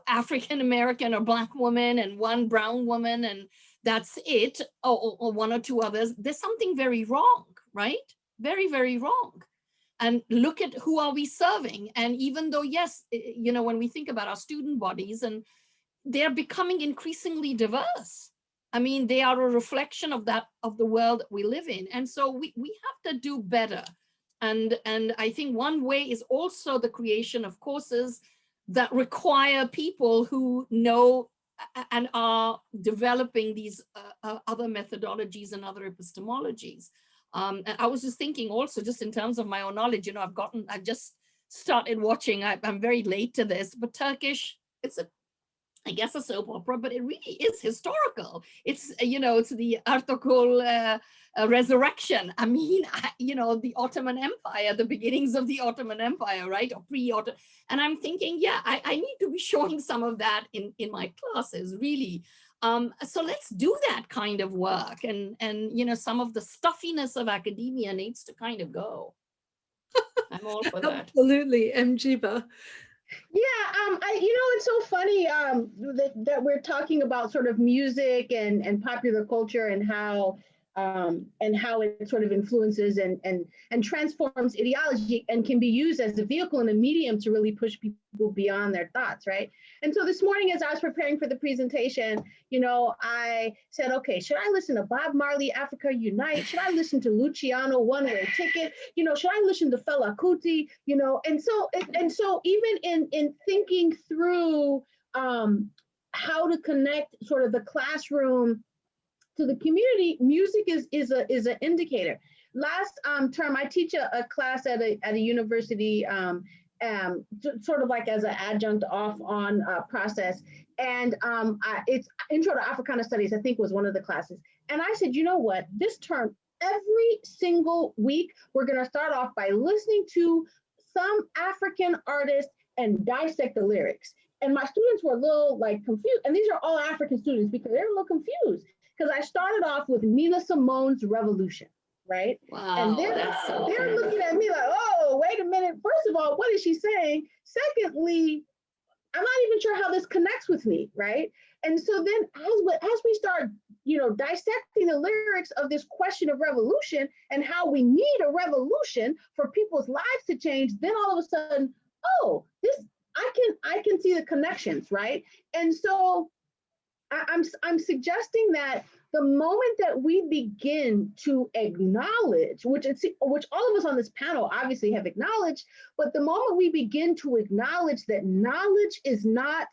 [SPEAKER 3] African-American or Black woman and one brown woman, and that's it, or one or two others, there's something very wrong, right? Very, very wrong. And look at who are we serving. And even though, yes, when we think about our student bodies, and they're becoming increasingly diverse. I mean, they are a reflection of the world that we live in. And so we have to do better. And I think one way is also the creation of courses that require people who know and are developing these other methodologies and other epistemologies. And I was just thinking also, just in terms of my own knowledge, I've just started watching, I'm very late to this, but Turkish, it's I guess a soap opera, but it really is historical. It's, it's the Ertugrul resurrection. I mean, the Ottoman Empire, the beginnings of the Ottoman Empire, right? Or pre-Ottoman. And I'm thinking, yeah, I need to be showing some of that in my classes, really. So let's do that kind of work. And some of the stuffiness of academia needs to kind of go. I'm all for that.
[SPEAKER 1] Absolutely, Mjiba.
[SPEAKER 4] Yeah, it's so funny that we're talking about sort of music and popular culture and how it sort of influences and transforms ideology and can be used as a vehicle and a medium to really push people beyond their thoughts, right? And so this morning, as I was preparing for the presentation, I said, okay, should I listen to Bob Marley, Africa Unite? Should I listen to Luciano, One Way Ticket? Should I listen to Fela Kuti? And so even in thinking through how to connect sort of the classroom to the community, music is an indicator. Last term, I teach a class at a university, sort of like as an adjunct off-on process, and it's Intro to Africana Studies, I think was one of the classes. And I said, you know what, this term, every single week, we're gonna start off by listening to some African artist and dissect the lyrics. And my students were a little confused, and these are all African students because they were a little confused. Because I started off with Nina Simone's Revolution, right?
[SPEAKER 3] Wow,
[SPEAKER 4] and
[SPEAKER 3] that's so
[SPEAKER 4] they're
[SPEAKER 3] cool.
[SPEAKER 4] looking at me like, oh, wait a minute. First of all, what is she saying? Secondly, I'm not even sure how this connects with me, right? And so then as we start, dissecting the lyrics of this question of revolution and how we need a revolution for people's lives to change, then all of a sudden, oh, I can see the connections, right? And so I'm suggesting that the moment that we begin to acknowledge, which all of us on this panel obviously have acknowledged, but the moment we begin to acknowledge that knowledge is not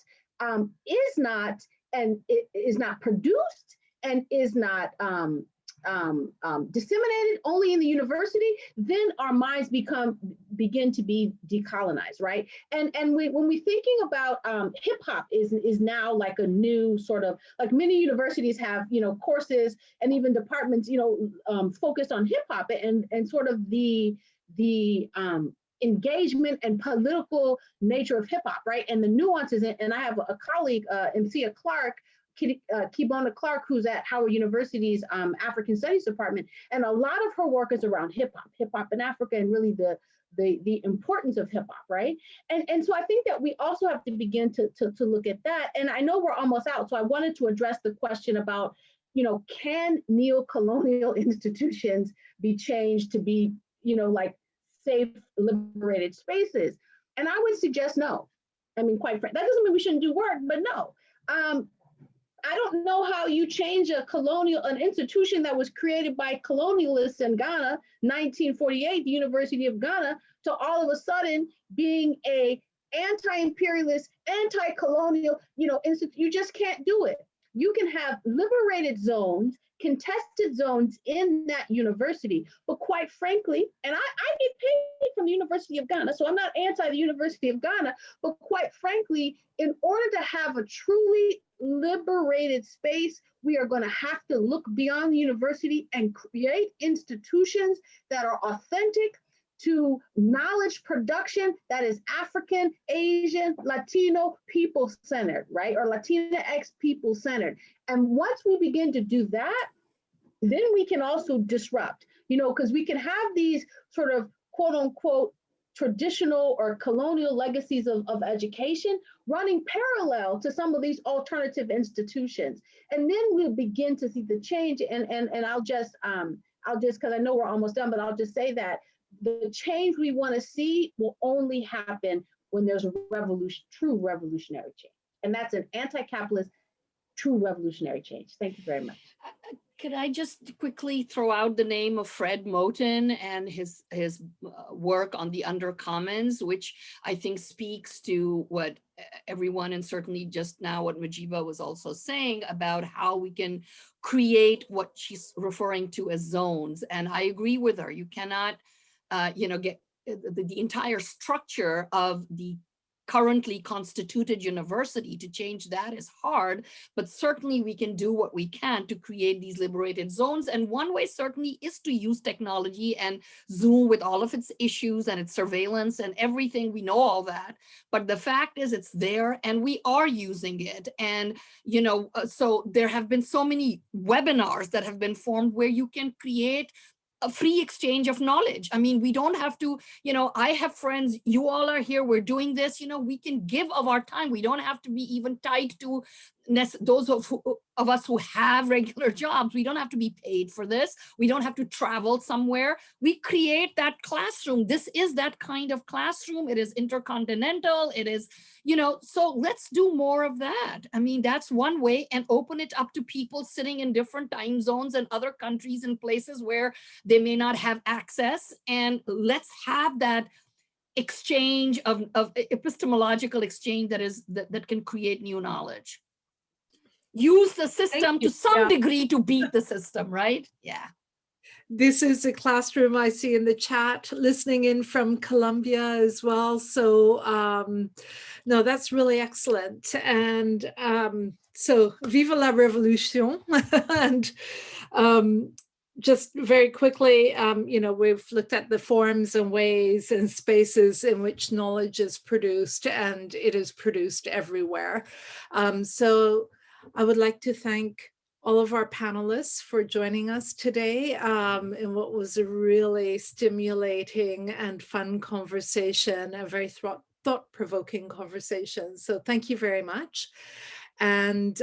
[SPEAKER 4] produced and is not disseminated only in the university, then our minds begin to be decolonized, right? And when we're thinking about hip hop is now like a new sort of, like many universities have, courses and even departments, focused on hip hop and sort of the engagement and political nature of hip hop, right? And the nuances. And I have a colleague, Mcia Clark, Kibona Clark, who's at Howard University's African Studies Department, and a lot of her work is around hip hop in Africa, and really the importance of hip hop, right? And so I think that we also have to begin to look at that. And I know we're almost out, so I wanted to address the question about, can neo-colonial institutions be changed to be, like safe, liberated spaces? And I would suggest no. I mean, quite frankly, that doesn't mean we shouldn't do work, but no. I don't know how you change an institution that was created by colonialists in Ghana, 1948, the University of Ghana, to all of a sudden being a anti-imperialist, anti-colonial, institute. You just can't do it. You can have liberated zones, contested zones in that university, but quite frankly, and I get paid from the University of Ghana, so I'm not anti the University of Ghana, but quite frankly, in order to have a truly liberated space, we are going to have to look beyond the university and create institutions that are authentic to knowledge production that is African, Asian, Latino people-centered, right? Or Latinx people-centered. And once we begin to do that, then we can also disrupt, because we can have these sort of quote unquote traditional or colonial legacies of education running parallel to some of these alternative institutions. And then we'll begin to see the change. And I'll just, because I know we're almost done, but I'll just say that the change we want to see will only happen when there's a true revolutionary change. And that's an anti-capitalist, true revolutionary change. Thank you very much.
[SPEAKER 3] Could I just quickly throw out the name of Fred Moten and his work on the Undercommons, which I think speaks to what everyone, and certainly just now what Mjiba was also saying about how we can create what she's referring to as zones. And I agree with her. You cannot, get the entire structure of the currently constituted university. To change that is hard, but certainly we can do what we can to create these liberated zones. And one way certainly is to use technology and Zoom with all of its issues and its surveillance and everything. We know all that, but the fact is it's there and we are using it. And, so there have been so many webinars that have been formed where you can create a free exchange of knowledge. I mean, we don't have to, you know, I have friends, you all are here, we're doing this, you know, we can give of our time. We don't have to be even tied to those of us who have regular jobs. We don't have to be paid for this. We don't have to travel somewhere. We create that classroom. This is that kind of classroom. It is intercontinental. It is, you know, so let's do more of that. I mean, that's one way, and open it up to people sitting in different time zones and other countries and places where they may not have access. And let's have that exchange of epistemological exchange that can create new knowledge. Use the system to some degree to beat the system, right? Yeah.
[SPEAKER 1] This is a classroom I see in the chat, listening in from Colombia as well. So no, that's really excellent. And so viva la revolution. And just very quickly, you know, we've looked at the forms and ways and spaces in which knowledge is produced, and it is produced everywhere. So I would like to thank all of our panelists for joining us today in what was a really stimulating and fun conversation, a very thought-provoking conversation. So thank you very much. And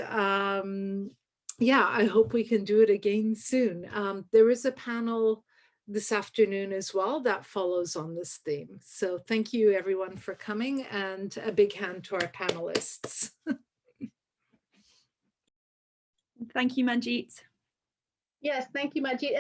[SPEAKER 1] yeah, I hope we can do it again soon. There is a panel this afternoon as well that follows on this theme. So thank you everyone for coming, and a big hand to our panelists.
[SPEAKER 2] Thank you, Manjeet.
[SPEAKER 4] Yes, thank you, Manjeet.